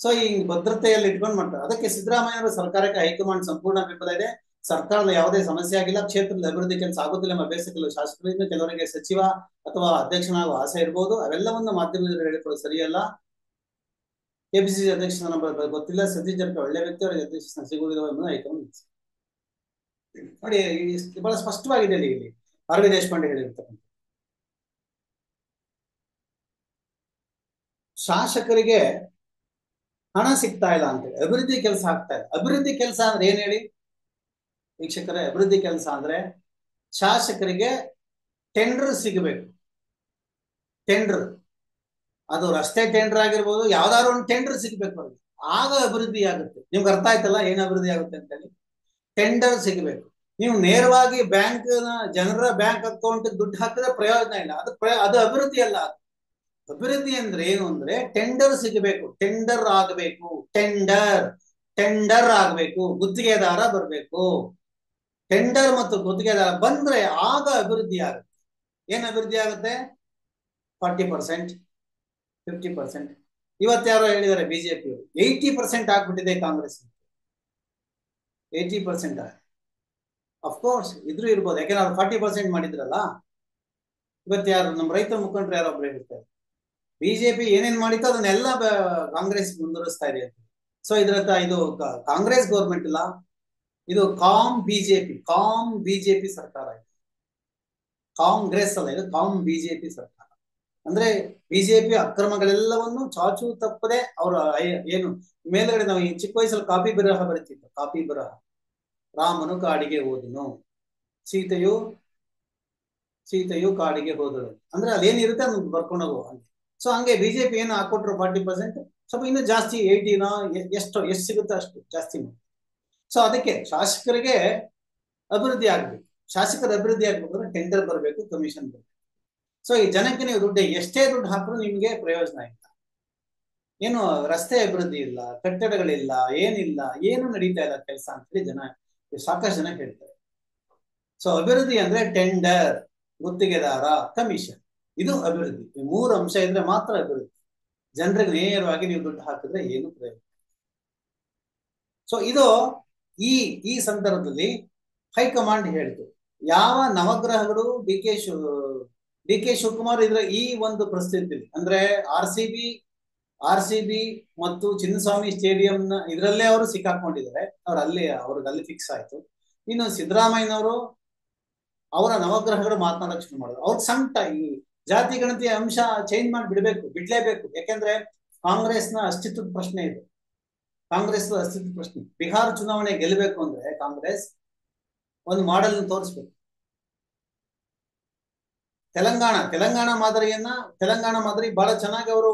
ಸೊ ಈ ಭದ್ರತೆಯಲ್ಲಿ ಇಟ್ಕೊಂಡು ಮಾಡ್ತಾರೆ. ಅದಕ್ಕೆ ಸಿದ್ದರಾಮಯ್ಯ ಸರ್ಕಾರಕ್ಕೆ ಹೈಕಮಾಂಡ್ ಸಂಪೂರ್ಣ ಬೆಂಬಲ ಇದೆ. ಸರ್ಕಾರದ ಯಾವುದೇ ಸಮಸ್ಯೆ ಆಗಿಲ್ಲ, ಕ್ಷೇತ್ರದ ಅಭಿವೃದ್ಧಿ ಕೆಲಸ ಆಗುತ್ತಿಲ್ಲ ಎಂಬ ಅಭ್ಯಾಸ ಕೆಲವು ಶಾಸಕರಿಂದ ಕೆಲವರಿಗೆ ಸಚಿವ ಅಥವಾ ಅಧ್ಯಕ್ಷನಾಗುವ ಆಸೆ ಇರಬಹುದು. ಅವೆಲ್ಲವನ್ನ ಮಾಧ್ಯಮದಲ್ಲಿ ಹೇಳಿಕೊಳ್ಳೋದು ಸರಿಯಲ್ಲ. ಕೆಪಿಸಿಸಿ ಅಧ್ಯಕ್ಷನ ಗೊತ್ತಿಲ್ಲ, ಸತೀಶ್ ಜಾರಕಿಹೊಳಿ ಒಳ್ಳೆ ವ್ಯಕ್ತಿ, ಅವರಿಗೆ ಅಧ್ಯಕ್ಷ ಸಿಗುವುದಿಲ್ಲ ಎಂಬುದು ಹೈಕಮಾಂಡ್ ನೋಡಿ ಬಹಳ ಸ್ಪಷ್ಟವಾಗಿದೆ. ಇಲ್ಲಿ RV ದೇಶಪಾಂಡೆ ಹೇಳಿರ್ತಕ್ಕಂಥ ಶಾಸಕರಿಗೆ ಹಣ ಸಿಗ್ತಾ ಇಲ್ಲ ಅಂತೇಳಿ ಅಭಿವೃದ್ಧಿ ಕೆಲಸ ಆಗ್ತಾ ಇಲ್ಲ. ಅಭಿವೃದ್ಧಿ ಕೆಲಸ ಅಂದ್ರೆ ಏನ್ ಹೇಳಿ ವೀಕ್ಷಕರೇ? ಅಭಿವೃದ್ಧಿ ಕೆಲಸ ಅಂದ್ರೆ ಶಾಸಕರಿಗೆ ಟೆಂಡರ್ ಸಿಗಬೇಕು. ಟೆಂಡರ್, ಅದು ರಸ್ತೆ ಟೆಂಡರ್ ಆಗಿರ್ಬೋದು, ಯಾವ್ದಾದ್ರು ಒಂದು ಟೆಂಡರ್ ಸಿಗ್ಬೇಕು ಅವ್ರಿಗೆ, ಆಗ ಅಭಿವೃದ್ಧಿ ಆಗುತ್ತೆ. ನಿಮ್ಗೆ ಅರ್ಥ ಆಯ್ತಲ್ಲ ಏನ್ ಅಭಿವೃದ್ಧಿ ಆಗುತ್ತೆ ಅಂತ ಹೇಳಿ? ಟೆಂಡರ್ ಸಿಗಬೇಕು. ನೀವು ನೇರವಾಗಿ ಜನರ ಬ್ಯಾಂಕ್ ಅಕೌಂಟ್ ದುಡ್ಡು ಹಾಕಿದ್ರೆ ಪ್ರಯೋಜನ ಇಲ್ಲ. ಅದು ಅಭಿವೃದ್ಧಿ ಅಲ್ಲ. ಅಭಿವೃದ್ಧಿ ಅಂದ್ರೆ ಏನು ಅಂದ್ರೆ ಟೆಂಡರ್ ಸಿಗಬೇಕು, ಟೆಂಡರ್ ಆಗಬೇಕು, ಟೆಂಡರ್ ಆಗಬೇಕು, ಗುತ್ತಿಗೆದಾರ ಬರಬೇಕು. ಟೆಂಡರ್ ಮತ್ತು ಗುತ್ತಿಗೆದಾರ ಬಂದ್ರೆ ಆಗ ಅಭಿವೃದ್ಧಿ ಆಗುತ್ತೆ. ಏನ್ ಅಭಿವೃದ್ಧಿ ಆಗುತ್ತೆ? 40%, 50%. ಇವತ್ತ್ಯಾರೋ ಹೇಳಿದ್ದಾರೆ ಬಿಜೆಪಿ 80% ಆಗ್ಬಿಟ್ಟಿದೆ ಕಾಂಗ್ರೆಸ್. 80% ಅಫ್ಕೋರ್ಸ್ ಇದ್ರೂ ಇರ್ಬೋದು, ಯಾಕೆಂದ್ರೆ ಅವ್ರು 40% ಮಾಡಿದ್ರಲ್ಲ. ಇವತ್ತು ಯಾರು ನಮ್ಮ ರೈತರ ಮುಖಂಡರು ಯಾರೊಬ್ರು ಹೇಳ್ತಾರೆ ಬಿಜೆಪಿ ಏನೇನ್ ಮಾಡಿತ್ತು ಅದನ್ನೆಲ್ಲ ಕಾಂಗ್ರೆಸ್ ಮುಂದುವರಿಸ್ತಾ ಇದೆ ಅಂತ. ಸೊ ಇದು ಕಾಂಗ್ರೆಸ್ ಗೌರ್ಮೆಂಟ್ ಇಲ್ಲ, ಇದು ಕಾಮ್ ಬಿಜೆಪಿ ಸರ್ಕಾರ ಇದೆ. ಕಾಂಗ್ರೆಸ್ ಅಲ್ಲ, ಇದು ಕಾಮ್ ಬಿಜೆಪಿ ಸರ್ಕಾರ. ಅಂದ್ರೆ ಬಿಜೆಪಿ ಅಕ್ರಮಗಳೆಲ್ಲವನ್ನು ಚಾಚು ತಪ್ಪದೆ ಅವರು ಏನು ಮೇಲ್ಗಡೆ ನಾವು ಈ ಚಿಕ್ಕ ವಯಸ್ಸಲ್ಲಿ ಕಾಪಿ ಬರಹ ಬರೀತಿತ್ತು. ಕಾಪಿ ಬರಹ, ರಾಮನು ಕಾಡಿಗೆ ಹೋದನು, ಸೀತೆಯು ಕಾಡಿಗೆ ಹೋದಳು ಅಂದ್ರೆ ಅಲ್ಲೇನಿರುತ್ತೆ ಅದನ್ನು ಬರ್ಕೊಂಡು ಹೋಗುವ ಹಂಗೆ. ಸೊ ಹಂಗೆ ಬಿಜೆಪಿ ಏನು ಹಾಕೊಟ್ರು 40%, ಸ್ವಲ್ಪ ಇನ್ನೂ ಜಾಸ್ತಿ 80ನೋ ಎಷ್ಟು ಸಿಗುತ್ತೋ ಅಷ್ಟು ಜಾಸ್ತಿ ಮಾಡಿ. ಸೊ ಅದಕ್ಕೆ ಶಾಸಕರಿಗೆ ಅಭಿವೃದ್ಧಿ ಆಗ್ಬೇಕು. ಶಾಸಕರ ಅಭಿವೃದ್ಧಿ ಆಗ್ಬೇಕಂದ್ರೆ ಟೆಂಡರ್ ಬರಬೇಕು, ಕಮಿಷನ್ ಬರಬೇಕು. ಸೊ ಈ ಜನಕ್ಕೆ ನೀವು ಎಷ್ಟೇ ದುಡ್ಡು ಹಾಕಿದ್ರು ನಿಮ್ಗೆ ಪ್ರಯೋಜನ ಇಲ್ಲ. ಏನು ರಸ್ತೆ ಅಭಿವೃದ್ಧಿ ಇಲ್ಲ, ಕಟ್ಟಡಗಳಿಲ್ಲ, ಏನಿಲ್ಲ, ಏನು ನಡೀತಾ ಇಲ್ಲ ಕೆಲಸ ಅಂತೇಳಿ ಸಾಕಷ್ಟು ಜನ ಹೇಳ್ತಾರೆ. ಸೊ ಅಭಿವೃದ್ಧಿ ಅಂದ್ರೆ ಟೆಂಡರ್, ಗುತ್ತಿಗೆದಾರ, ಕಮಿಷನ್, ಇದು ಅಭಿವೃದ್ಧಿ. ಈ 3 ಅಂಶ ಇದ್ರೆ ಮಾತ್ರ ಅಭಿವೃದ್ಧಿ. ಜನರಿಗೆ ನೇರವಾಗಿ ನೀವು ದುಡ್ಡು ಹಾಕಿದ್ರೆ ಏನು ಪ್ರಯೋಜನ. ಸೊ ಇದು ಈ ಸಂದರ್ಭದಲ್ಲಿ ಹೈಕಮಾಂಡ್ ಹೇಳಿತು. ಯಾವ ನವಗ್ರಹಗಳು ಡಿ ಕೆ ಶಿವಕುಮಾರ್ ಇದ್ರ ಈ ಒಂದು ಪರಿಸ್ಥಿತಿ ಅಂದ್ರೆ ಆರ್ ಸಿ ಬಿ ಮತ್ತು ಚಿನ್ನಸ್ವಾಮಿ ಸ್ಟೇಡಿಯಂ ಇದರಲ್ಲೇ ಅವರು ಸಿಕ್ಕಾಕೊಂಡಿದ್ದಾರೆ. ಅವ್ರಿಗೆ ಅಲ್ಲಿ ಫಿಕ್ಸ್ ಆಯ್ತು. ಇನ್ನು ಸಿದ್ದರಾಮಯ್ಯನವರು ಅವರ ನವಗ್ರಹಗಳು ಮಾತನಾಡಕ್ಕೆ ಶುರು ಮಾಡಿದ್ರು. ಅವ್ರ ಸಂಕಟ ಈ ಜಾತಿ ಗಣತಿಯ ಅಂಶ ಚೇಂಜ್ ಮಾಡಿ ಬಿಡ್ಲೇಬೇಕು. ಯಾಕೆಂದ್ರೆ ಕಾಂಗ್ರೆಸ್ನ ಅಸ್ತಿತ್ವದ ಪ್ರಶ್ನೆ ಇದೆ. ಬಿಹಾರ ಚುನಾವಣೆ ಗೆಲ್ಲಬೇಕು ಅಂದ್ರೆ ಕಾಂಗ್ರೆಸ್ ಒಂದು ಮಾಡೆಲ್ ತೋರಿಸ್ಬೇಕು. ತೆಲಂಗಾಣ ಮಾದರಿ ಬಹಳ ಚೆನ್ನಾಗಿ ಅವರು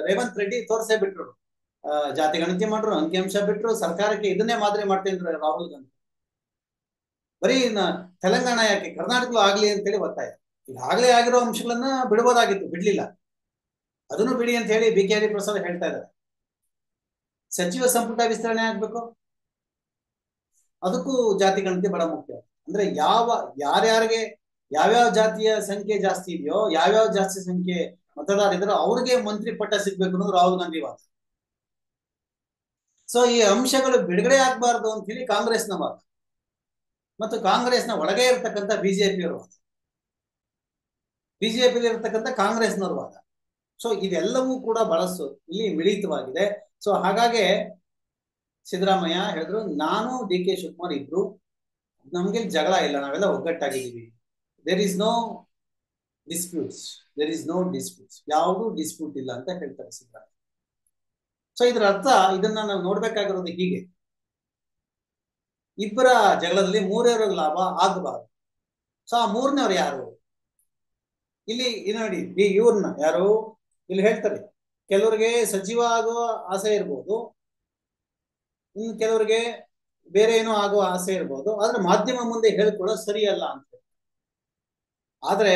ರೇವಂತ್ ರೆಡ್ಡಿ ತೋರಿಸೇ ಬಿಟ್ರು. ಜಾತಿ ಗಣತಿ ಮಾಡ್ರು, ಅಂಕಿಅಂಶ ಬಿಟ್ರು, ಸರ್ಕಾರಕ್ಕೆ ಇದನ್ನೇ ಮಾದರಿ ಮಾಡ್ತಿದ್ರು ರಾಹುಲ್ ಗಾಂಧಿ. ಬರೀ ತೆಲಂಗಾಣ ಯಾಕೆ, ಕರ್ನಾಟಕದಲ್ಲೂ ಆಗ್ಲಿ ಅಂತೇಳಿ ಒತ್ತಾಯ. ಈಗಾಗಲೇ ಆಗಿರೋ ಅಂಶಗಳನ್ನ ಬಿಡ್ಬೋದಾಗಿತ್ತು, ಬಿಡ್ಲಿಲ್ಲ. ಅದನ್ನು ಬಿಡಿ ಅಂತ ಹೇಳಿ ಬಿ ಕೆ ಹರಿ ಪ್ರಸಾದ್ ಹೇಳ್ತಾ ಇದ್ದಾರೆ. ಸಚಿವ ಸಂಪುಟ ವಿಸ್ತರಣೆ ಆಗ್ಬೇಕು, ಅದಕ್ಕೂ ಜಾತಿ ಗಣತಿ ಬಹಳ ಮುಖ್ಯ. ಅಂದ್ರೆ ಯಾರ್ಯಾರಿಗೆ ಯಾವ್ಯಾವ ಜಾತಿಯ ಸಂಖ್ಯೆ ಜಾಸ್ತಿ ಇದೆಯೋ, ಯಾವ್ಯಾವ ಜಾಸ್ತಿ ಸಂಖ್ಯೆ ಮತದಾರ ಇದ್ರೋ ಅವ್ರಿಗೆ ಮಂತ್ರಿ ಪಟ್ಟ ಸಿಗ್ಬೇಕು ಅನ್ನೋದು ರಾಹುಲ್ ಗಾಂಧಿ ವಾದ. ಸೊ ಈ ಅಂಶಗಳು ಬಿಡುಗಡೆ ಆಗ್ಬಾರ್ದು ಅಂತ ಹೇಳಿ ಕಾಂಗ್ರೆಸ್ನ ವಾದ, ಮತ್ತು ಕಾಂಗ್ರೆಸ್ನ ಒಳಗೆ ಇರ್ತಕ್ಕಂಥ ಬಿಜೆಪಿಯವರ ವಾದ, ಬಿಜೆಪಿ ಇರ್ತಕ್ಕಂಥ ಕಾಂಗ್ರೆಸ್ನವ್ರ ವಾದ. ಸೊ ಇದೆಲ್ಲವೂ ಕೂಡ ಬಹಳಷ್ಟು ಇಲ್ಲಿ ಮಿಳಿತವಾಗಿದೆ. ಸೊ ಹಾಗಾಗಿ ಸಿದ್ದರಾಮಯ್ಯ ಹೇಳಿದ್ರು, ನಾನು ಡಿ ಕೆ ಶಿವಕುಮಾರ್ ಇಬ್ರು, ನಮ್ಗೆ ಜಗಳ ಇಲ್ಲ, ನಾವೆಲ್ಲ ಒಗ್ಗಟ್ಟಾಗಿದ್ದೀವಿ. There is no disputes, there is no disputes, ಯಾವುದು ಡಿಸ್ಪ್ಯೂಟ್ ಇಲ್ಲ ಅಂತ ಹೇಳ್ತಾರೆ ಸಿದ್ದರಾಮಯ್ಯ. ಸೊ ಇದರ ಅರ್ಥ ಇದನ್ನ ನಾವು ನೋಡ್ಬೇಕಾಗಿರೋದು ಹೀಗೆ, ಇಬ್ಬರ ಜಗಳದಲ್ಲಿ ಮೂರವರಿಗೆ ಲಾಭ ಆಗಬಾರದು. ಸೊ ಆ ಮೂರನೇವ್ರು ಯಾರು ಇಲ್ಲಿ ನೋಡಿ, ಇವ್ರನ್ನ ಯಾರು ಇಲ್ಲಿ ಹೇಳ್ತಾರೆ, ಕೆಲವರಿಗೆ ಸಚಿವ ಆಗುವ ಆಸೆ ಇರ್ಬೋದು, ಇನ್ನು ಕೆಲವರಿಗೆ ಬೇರೆ ಏನೋ ಆಗುವ ಆಸೆ ಇರ್ಬೋದು, ಆದ್ರೆ ಮಾಧ್ಯಮ ಮುಂದೆ ಹೇಳ್ಕೊಳ್ಳೋದು ಸರಿಯಲ್ಲ ಅಂತ. ಆದ್ರೆ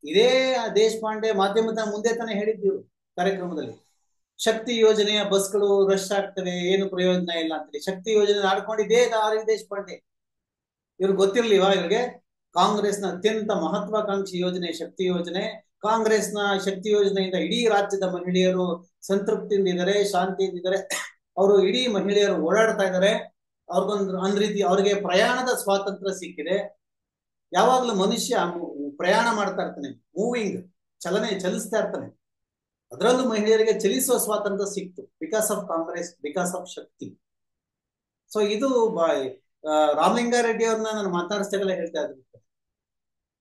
ಇದೇ ದೇಶಪಾಂಡೆ ಮಾಧ್ಯಮದ ಮುಂದೆ ತಾನೇ ಹೇಳಿದ್ದೀರು ಕಾರ್ಯಕ್ರಮದಲ್ಲಿ, ಶಕ್ತಿ ಯೋಜನೆಯ ಬಸ್ಗಳು ರಶ್ ಆಗ್ತವೆ, ಏನು ಪ್ರಯೋಜನ ಇಲ್ಲ ಅಂತೇಳಿ. ಶಕ್ತಿ ಯೋಜನೆ ಆಡ್ಕೊಂಡಿದ್ದೇ ಆರ್ ವಿ ದೇಶಪಾಂಡೆ. ಇವ್ರಿಗೆ ಗೊತ್ತಿರ್ಲಿವಾ? ಇವ್ರಿಗೆ ಕಾಂಗ್ರೆಸ್ನ ಅತ್ಯಂತ ಮಹತ್ವಾಕಾಂಕ್ಷಿ ಯೋಜನೆ ಶಕ್ತಿ ಯೋಜನೆ. ಕಾಂಗ್ರೆಸ್ನ ಶಕ್ತಿ ಯೋಜನೆಯಿಂದ ಇಡೀ ರಾಜ್ಯದ ಮಹಿಳೆಯರು ಸಂತೃಪ್ತಿಯಿಂದ ಇದ್ದಾರೆ, ಶಾಂತಿಯಿಂದ ಇದ್ದಾರೆ. ಅವರು ಇಡೀ ಮಹಿಳೆಯರು ಓಡಾಡ್ತಾ ಇದ್ದಾರೆ. ಒಂದ್ ರೀತಿ ಅವ್ರಿಗೆ ಪ್ರಯಾಣದ ಸ್ವಾತಂತ್ರ್ಯ ಸಿಕ್ಕಿದೆ. ಯಾವಾಗ್ಲೂ ಮನುಷ್ಯ ಪ್ರಯಾಣ ಮಾಡ್ತಾ ಇರ್ತಾನೆ, ಮೂವಿಂಗ್, ಚಲಿಸ್ತಾ ಇರ್ತಾನೆ. ಅದರಲ್ಲೂ ಮಹಿಳೆಯರಿಗೆ ಚಲಿಸುವ ಸ್ವಾತಂತ್ರ್ಯ ಸಿಕ್ತು because of Congress, because of Shakti. So ಇದು ರಾಮಲಿಂಗಾರೆಡ್ಡಿ ಅವ್ರನ್ನ ನಾನು ಮಾತಾಡಿಸ್ದಾಗೆಲ್ಲ ಹೇಳ್ತಾ ಇದ್ದೀನಿ.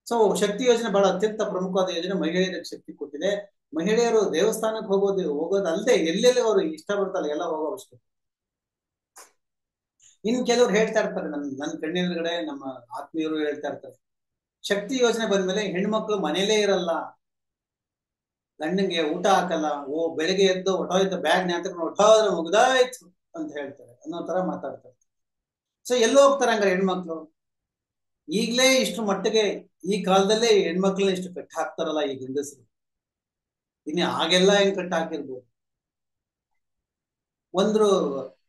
ಸೊ ಶಕ್ತಿ ಯೋಜನೆ ಬಹಳ ಅತ್ಯಂತ ಪ್ರಮುಖವಾದ ಯೋಜನೆ, ಮಹಿಳೆಯರಿಗೆ ಶಕ್ತಿ ಕೊಟ್ಟಿದೆ. ಮಹಿಳೆಯರು ದೇವಸ್ಥಾನಕ್ಕೆ ಹೋಗೋದಲ್ಲದೆ ಎಲ್ಲೆಲ್ಲಿ ಅವರು ಇಷ್ಟ ಬರ್ತಲ್ಲ ಎಲ್ಲ ಹೋಗೋ ಅವಶ್ಯಕತೆ. ಇನ್ ಕೆಲವ್ರು ಹೇಳ್ತಾ ಇರ್ತಾರೆ, ನನ್ನ ಕಣ್ಣೆದುರುಗಡೆ ನಮ್ಮ ಆತ್ಮೀಯರು ಹೇಳ್ತಾ ಇರ್ತಾರೆ, ಶಕ್ತಿ ಯೋಜನೆ ಬಂದ್ಮೇಲೆ ಹೆಣ್ಮಕ್ಳು ಮನೇಲೇ ಇರಲ್ಲ, ಗಂಡಂಗೆ ಊಟ ಹಾಕಲ್ಲ, ಬೆಳಿಗ್ಗೆ ಎದ್ದು ಹೊಟ್ಟೋಯ್ತು ಬ್ಯಾಗ್ ನ್ಯಾತ್ಕೊಂಡು ಹೊಟ್ಟೋದ್ರೆ ಮುಗ್ದಾಯ್ತು ಅಂತ ಹೇಳ್ತಾರೆ ಅನ್ನೋ ತರ ಮಾತಾಡ್ತಾರೆ. ಸೊ ಎಲ್ಲೋ ಹೋಗ್ತಾರೆ ಹಂಗಾರೆ ಹೆಣ್ಮಕ್ಳು? ಈಗ್ಲೇ ಇಷ್ಟು ಮಟ್ಟಿಗೆ ಈ ಕಾಲದಲ್ಲೇ ಹೆಣ್ಮಕ್ಳನ್ನ ಇಷ್ಟು ಕಟ್ಟ ಹಾಕ್ತಾರಲ್ಲ ಈ ಗಂಡಸರು, ಇನ್ನು ಆಗೆಲ್ಲ ಹೆಂಗ್ ಕಟ್ಟ ಹಾಕಿರ್ಬೋದು? ಒಂದು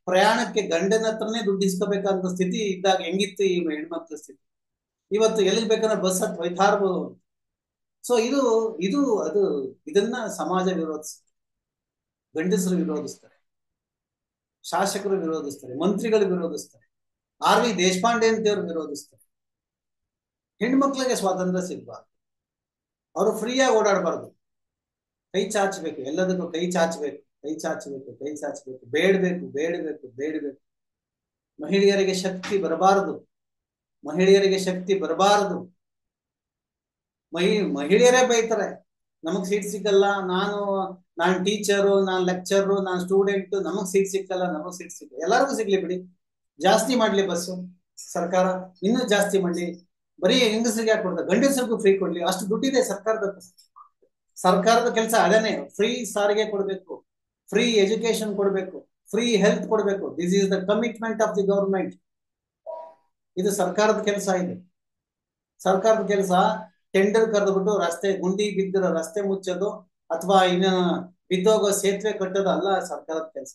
ಪ್ರಯಾಣಕ್ಕೆ ಗಂಡನ ಹತ್ರನೇ ದುಡ್ಡು ಇಸ್ಕೋಬೇಕಂತ ಸ್ಥಿತಿ ಇದ್ದಾಗ ಹೆಂಗಿತ್ತು ಈ ಹೆಣ್ಮಕ್ಳ ಸ್ಥಿತಿ? ಇವತ್ತು ಎಲ್ಲಿಗೆ ಬೇಕಂದ್ರೆ ಬಸ್ ಹತ್ತು ಹೋಯ್ತಾ ಇರ್ಬೋದು. ಸೊ ಇದನ್ನ ಸಮಾಜ ವಿರೋಧಿಸುತ್ತೆ, ಗಂಡಸರು ವಿರೋಧಿಸ್ತಾರೆ, ಶಾಸಕರು ವಿರೋಧಿಸ್ತಾರೆ, ಮಂತ್ರಿಗಳು ವಿರೋಧಿಸ್ತಾರೆ, ಆರ್ ವಿ ದೇಶಪಾಂಡೆ ಅಂತವ್ರು ವಿರೋಧಿಸ್ತಾರೆ. ಹೆಣ್ಮಕ್ಳಿಗೆ ಸ್ವಾತಂತ್ರ್ಯ ಸಿಗ್ಬಾರ್ದು, ಅವರು ಫ್ರೀಯಾಗಿ ಓಡಾಡಬಾರ್ದು, ಕೈ ಚಾಚಬೇಕು, ಎಲ್ಲದಕ್ಕೂ ಕೈ ಚಾಚಬೇಕು, ಕೈ ಚಾಚಬೇಕು, ಕೈ ಚಾಚಬೇಕು, ಬೇಡಬೇಕು, ಬೇಡಬೇಕು, ಬೇಡಬೇಕು. ಮಹಿಳೆಯರಿಗೆ ಶಕ್ತಿ ಬರಬಾರದು, ಮಹಿಳೆಯರಿಗೆ ಶಕ್ತಿ ಬರಬಾರದು. ಮಹಿಳೆಯರೇ ಬೈತಾರೆ, ನಮಗ್ ಸೀಟ್ ಸಿಕ್ಕಲ್ಲ, ನಾನು ಟೀಚರು, ನಾನು ಲೆಕ್ಚರು, ನಾನು ಸ್ಟೂಡೆಂಟ್, ನಮಗ್ ಸೀಟ್ ಸಿಕ್ಕಲ್ಲ, ನಮಗ್ ಸೀಟ್ ಸಿಕ್ಕಲ್ಲ. ಎಲ್ಲರಿಗೂ ಸಿಗ್ಲಿ ಬಿಡಿ, ಜಾಸ್ತಿ ಮಾಡ್ಲಿ ಬಸ್ಸು ಸರ್ಕಾರ, ಇನ್ನೂ ಜಾಸ್ತಿ ಮಾಡ್ಲಿ. ಬರೀ ಹೆಂಗಸರಿಗೆ ಯಾಕೆ ಕೊಡ್ತಾರೆ? ಗಂಡಸರಿಗೂ ಫ್ರೀ ಕೊಡ್ಲಿ, ಅಷ್ಟು ದುಡ್ಡಿದೆ ಸರ್ಕಾರದ ಕೆಲಸ ಅದೇನೆ. ಫ್ರೀ ಸಾರಿಗೆ ಕೊಡ್ಬೇಕು, ಫ್ರೀ ಎಜುಕೇಶನ್ ಕೊಡ್ಬೇಕು, ಫ್ರೀ ಹೆಲ್ತ್ ಕೊಡ್ಬೇಕು. This is the commitment of the government. ಇದು ಸರ್ಕಾರದ ಕೆಲಸ. ಇದೆ ಸರ್ಕಾರದ ಕೆಲಸ. ಟೆಂಡರ್ ಕರೆದ್ಬಿಟ್ಟು ರಸ್ತೆ ಗುಂಡಿ ಬಿದ್ದಿರೋ ರಸ್ತೆ ಮುಚ್ಚೋದು ಅಥವಾ ಇನ್ನು ಬಿದ್ದೋಗೋ ಸೇತುವೆ ಕಟ್ಟೋದು ಅಲ್ಲ ಸರ್ಕಾರದ ಕೆಲಸ.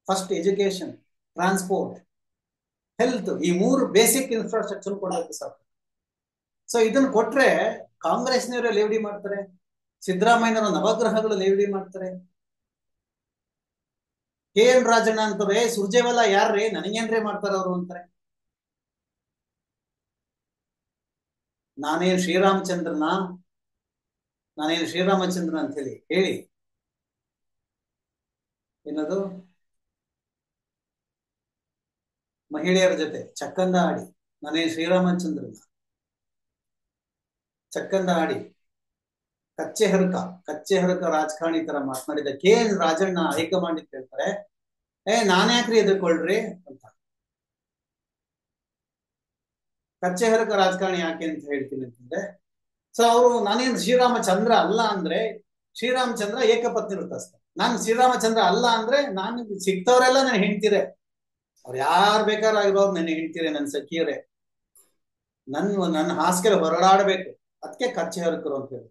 ಫಸ್ಟ್ ಎಜುಕೇಶನ್, ಟ್ರಾನ್ಸ್ಪೋರ್ಟ್, ಹೆಲ್ತ್, ಈ ಮೂರು ಬೇಸಿಕ್ ಇನ್ಫ್ರಾಸ್ಟ್ರಕ್ಚರ್ ಕೊಡಬೇಕು ಸರ್ಕಾರ. ಸೊ ಇದನ್ನ ಕೊಟ್ರೆ ಕಾಂಗ್ರೆಸ್ನವರೇ ಲೇವಡಿ ಮಾಡ್ತಾರೆ, ಸಿದ್ದರಾಮಯ್ಯನವರ ನವಗ್ರಹಗಳು ಲೇವಡಿ ಮಾಡ್ತಾರೆ. KN ರಾಜಣ್ಣ ಅಂತಾರೆ, ಸುರ್ಜೇವಾಲಾ ಯಾರ್ರೀ, ನನಗೇನ್ರಿ ಮಾಡ್ತಾರ ಅವರು ಅಂತಾರೆ. ನಾನೇನು ಶ್ರೀರಾಮಚಂದ್ರನ ಅಂತ ಹೇಳಿ ಏನದು ಮಹಿಳೆಯರ ಜೊತೆ ಚಕ್ಕಂದ ಆಡಿ, ನಾನೇನು ಶ್ರೀರಾಮಚಂದ್ರನ ಚಕ್ಕಂದ ಆಡಿ ಕಚ್ಚೆ ಹರಕ ರಾಜಕಾರಣಿ ತರ ಮಾತನಾಡಿದ KN ರಾಜಣ್ಣ ಹೈಕಮಾಂಡ್ ಕೇಳ್ತಾರೆ, ನಾನ್ಯಾಕ್ರಿ ಎದುರ್ಕೊಳ್ರಿ ಅಂತ. ಕಚ್ಚೆ ಹರಕ ರಾಜಕಾರಣಿ ಯಾಕೆ ಅಂತ ಹೇಳ್ತೀನಿ ಅಂತಂದ್ರೆ, ಸೊ ಅವರು ನಾನೇನು ಶ್ರೀರಾಮಚಂದ್ರ ಅಲ್ಲ ಅಂದ್ರೆ, ಶ್ರೀರಾಮಚಂದ್ರ ಏಕಪತ್ನಿ ವೃತ್ತಸ್ಥ, ನಾನು ಶ್ರೀರಾಮಚಂದ್ರ ಅಲ್ಲ ಅಂದ್ರೆ ನಾನು ಸಿಕ್ತವ್ರೆಲ್ಲ ನನ್ನ ಹೆಂಡ್ತಿರೆ, ಅವ್ರು ಯಾರು ಬೇಕಾರಾಗಿರೋರು ನನ್ನ ಹೆಂಡ್ತಿರೆ, ನನ್ನ ಸಖಿಯರೇ, ನನ್ನ ಹಾಸಿಗೆ ಹೊರಡಾಡ್ಬೇಕು. ಅದಕ್ಕೆ ಕಚ್ಚೆ ಹರಕರು ಅಂತ ಹೇಳಿ.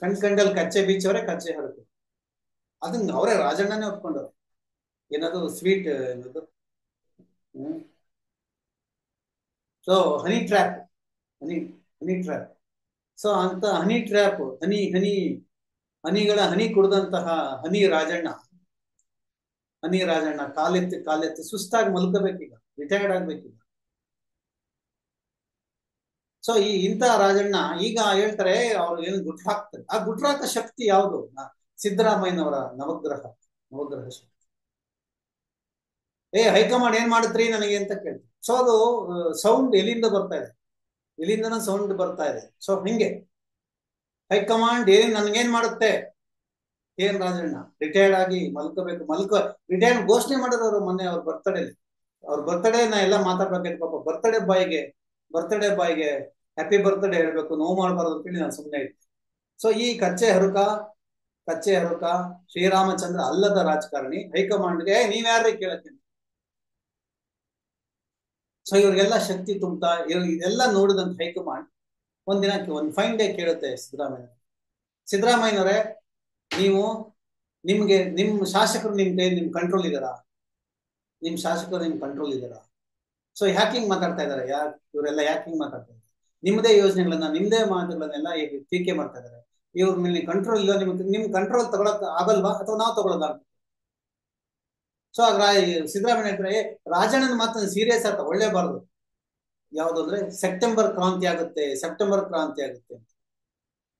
ಕಂಡಲ್ಲಿ ಕಚ್ಚೆ ಬೀಚವ್ರೆ, ಕಚ್ಚೆ ಹರಕು. ಅದನ್ನ ಅವರೇ ರಾಜಣ್ಣನೇ ಒಪ್ಕೊಂಡವ್ರೆ. ಏನದು ಸ್ವೀಟ್ ಏನದು, ಸೊ ಹನಿ ಟ್ರ್ಯಾಪ್, ಹನಿ ಹನಿ ಟ್ರ್ಯಾಪ್. ಸೊ ಅಂತ ಹನಿ ಟ್ರ್ಯಾಪ್, ಹನಿಗಳ ಹನಿ ಕುಡಿದಂತಹ ಹನಿ ರಾಜಣ್ಣ ಕಾಲೆತ್ತಿ ಸುಸ್ತಾಗಿ ಮಲ್ಕೋಬೇಕೀಗ, ರಿಟೈರ್ಡ್ ಆಗ್ಬೇಕೀಗ. ಸೊ ಇಂಥ ರಾಜಣ್ಣ ಈಗ ಹೇಳ್ತಾರೆ ಅವ್ರು ಏನು ಗುಟ್ರ ಹಾಕ್ತಾರೆ. ಆ ಗುಟ್ರ ಹಾಕೋ ಶಕ್ತಿ ಯಾವುದು? ಸಿದ್ದರಾಮಯ್ಯನವರ ನವಗ್ರಹ ಶಕ್ತಿ. ಹೈಕಮಾಂಡ್ ಏನ್ ಮಾಡುತ್ತೀರಿ ನನಗೆ ಅಂತ ಕೇಳ್ತಾರೆ. ಸೊ ಅದು ಸೌಂಡ್ ಎಲ್ಲಿಂದ ಬರ್ತಾ ಇದೆ? ಇಲ್ಲಿಂದನ ಸೌಂಡ್ ಬರ್ತಾ ಇದೆ. ಸೊ ಹಿಂಗೆ ಹೈಕಮಾಂಡ್ ನನ್ಗೇನ್ ಮಾಡುತ್ತೆ? ರಾಜಣ್ಣ ರಿಟೈರ್ಡ್ ಆಗಿ ಮಲ್ಕೋಬೇಕು. ರಿಟೈರ್ಡ್ ಘೋಷಣೆ ಮಾಡಿದವರು ಮೊನ್ನೆ ಅವ್ರ ಬರ್ತಡೇ ನಾ ಎಲ್ಲ ಮಾತಾಡ್ಬೇಕಾಯ್ತು ಪಾಪ. ಬರ್ತಡೇ ಬಾಯ್ಗೆ ಹ್ಯಾಪಿ ಬರ್ತಡೇ ಹೇಳ್ಬೇಕು, ನೋವು ಮಾಡಬಾರ್ದು ಅಂತೇಳಿ ನಾನು ಸುಮ್ಮನೆ ಇದ್ದೆ. ಸೊ ಈ ಕಚ್ಚೆ ಹರುಕ ಶ್ರೀರಾಮಚಂದ್ರ ಅಲ್ಲದ ರಾಜಕಾರಣಿ ಹೈಕಮಾಂಡ್ಗೆ ನೀವ್ಯಾರೇ ಕೇಳಕ್ಕೆ? ಸೊ ಇವ್ರಿಗೆಲ್ಲ ಶಕ್ತಿ ತುಂಬತಾ ಇದೆಲ್ಲ ನೋಡಿದಂತ ಹೈಕಮಾಂಡ್ ಒಂದ್ ಫೈನ್ ಡೇ ಕೇಳುತ್ತೆ ಸಿದ್ದರಾಮಯ್ಯನವರೇ, ನಿಮ್ ಶಾಸಕರು ನಿಮ್ ಕಂಟ್ರೋಲ್ ಇದಾರಾ? ಸೊ ಹ್ಯಾಕಿಂಗ್ ಮಾತಾಡ್ತಾ ಇದಾರೆ. ಇವರೆಲ್ಲ ಹ್ಯಾಕಿಂಗ್ ಮಾತಾಡ್ತಾ ಇದ್ದಾರೆ. ನಿಮ್ಮದೇ ಯೋಜನೆಗಳನ್ನ, ನಿಮ್ದೇ ಮಾತುಗಳನ್ನೆಲ್ಲ ಟೀಕೆ ಮಾಡ್ತಾ ಇದಾರೆ. ಇವ್ರ ಮೇಲೆ ಕಂಟ್ರೋಲ್ ಇಲ್ಲ. ನಿಮ್ ಕಂಟ್ರೋಲ್ ತಗೊಳಕ್ ಆಗಲ್ವಾ, ಅಥವಾ ನಾವು ತಗೊಳ್ಳೋದ ಅಂತ. ಸೊ ಸಿದ್ದರಾಮಯ್ಯ ಹೇಳ್ತಾರೆ, ರಾಜಣ್ಣನ ಮಾತನ್ನ ಸೀರಿಯಸ್ ಆಗಿ ತಗೊಳ್ಳೇಬಾರ್ದು. ಯಾವ್ದು ಅಂದ್ರೆ ಸೆಪ್ಟೆಂಬರ್ ಕ್ರಾಂತಿ ಆಗುತ್ತೆ ಅಂತ.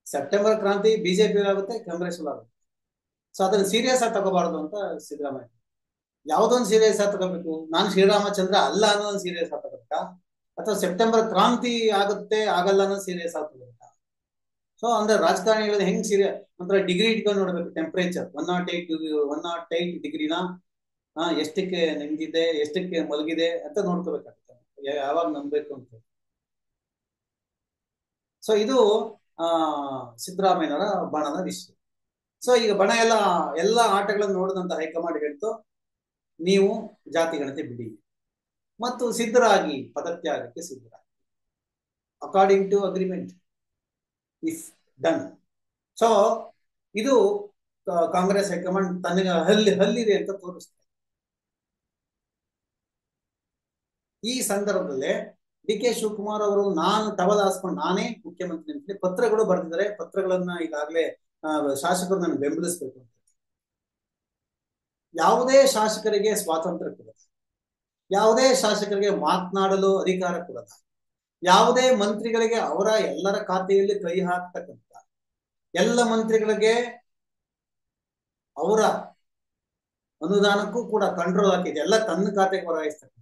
ಸೆಪ್ಟೆಂಬರ್ ಕ್ರಾಂತಿ ಬಿಜೆಪಿ ಆಗುತ್ತೆ, ಕಾಂಗ್ರೆಸ್ ಆಗುತ್ತೆ. ಸೊ ಅದನ್ನ ಸೀರಿಯಸ್ ಆಗಿ ತಗೋಬಾರ್ದು ಅಂತ ಸಿದ್ದರಾಮಯ್ಯ. ಯಾವ್ದೊಂದು ಸೀರಿಯಸ್ ಆಗಿ ತಗೋಬೇಕು? ನಾನು ಶ್ರೀರಾಮಚಂದ್ರ ಅಲ್ಲ ಅನ್ನೋದು ಸೀರಿಯಸ್ ಆಗಿ ತಗೋಬೇಕಾ, ಅಥವಾ ಸೆಪ್ಟೆಂಬರ್ ಕ್ರಾಂತಿ ಆಗುತ್ತೆ ಆಗಲ್ಲ ಅನ್ನೋದು ಸೀರಿಯಸ್ ಆಗಿ ತಗೋಬೇಕಾ? ಸೊ ಅಂದ್ರೆ ರಾಜಕಾರಣಿಗಳನ್ನ ಹೆಂಗ್ ಸೀರಿಯಸ್ ಒಂಥರ ಡಿಗ್ರಿ ಇಟ್ಕೊಂಡು ನೋಡ್ಬೇಕು. ಟೆಂಪರೇಚರ್ 108 ಡಿಗ್ರಿನ ಎಷ್ಟಕ್ಕೆ ನಿಂಗಿದೆ, ಎಷ್ಟಕ್ಕೆ ಮಲಗಿದೆ ಅಂತ ನೋಡ್ಕೋಬೇಕಾಗುತ್ತೆ. ಯಾವಾಗ ನಂಬಬೇಕು ಅಂತ. ಸೊ ಇದು ಸಿದ್ದರಾಮಯ್ಯನವರ ಬಣದ ವಿಷಯ. ಸೊ ಈಗ ಬಣ ಎಲ್ಲ ಆಟಗಳನ್ನು ನೋಡಿದಂತ ಹೈಕಮಾಂಡ್ ಹೇಳ್ತು, ನೀವು ಜಾತಿ ಗಣತಿ ಬಿಡಿ ಮತ್ತು ಸಿದ್ಧರಾಗಿ ಪದತ್ಯಾಗಕ್ಕೆ ಸಿದ್ಧರಾಗಿ, according to agreement if done. So ಇದು ಕಾಂಗ್ರೆಸ್ ಹೈಕಮಾಂಡ್ ತನಗೆ ಹಲ್ಲಿದೆ ಅಂತ ತೋರಿಸ್ತಾರೆ. ಈ ಸಂದರ್ಭದಲ್ಲಿ ಡಿ ಕೆ ಶಿವಕುಮಾರ್ ಅವರು ನಾನು ಟವಲ್ ಹಾಸ್ಕೊಂಡು ನಾನೇ ಮುಖ್ಯಮಂತ್ರಿ ಅಂತ ಪತ್ರಗಳು ಬರೆದಿದ್ದಾರೆ. ಪತ್ರಗಳನ್ನ ಈಗಾಗಲೇ ಶಾಸಕರು ನಾನು ಬೆಂಬಲಿಸಬೇಕು ಅಂತ. ಯಾವುದೇ ಶಾಸಕರಿಗೆ ಸ್ವಾತಂತ್ರ್ಯ ಕೊಡದ, ಯಾವುದೇ ಶಾಸಕರಿಗೆ ಮಾತನಾಡಲು ಅಧಿಕಾರ ಕೊಡದ, ಯಾವುದೇ ಮಂತ್ರಿಗಳಿಗೆ ಅವರ ಎಲ್ಲರ ಖಾತೆಯಲ್ಲಿ ಕೈ ಹಾಕ್ತಕ್ಕಂಥ, ಎಲ್ಲ ಮಂತ್ರಿಗಳಿಗೆ ಅವರ ಅನುದಾನಕ್ಕೂ ಕೂಡ ಕಂಟ್ರೋಲ್ ಹಾಕಿದೆ. ಎಲ್ಲ ತನ್ನ ಖಾತೆಗೆ ವರ್ಗಾಯಿಸ್ತಕ್ಕಂಥ,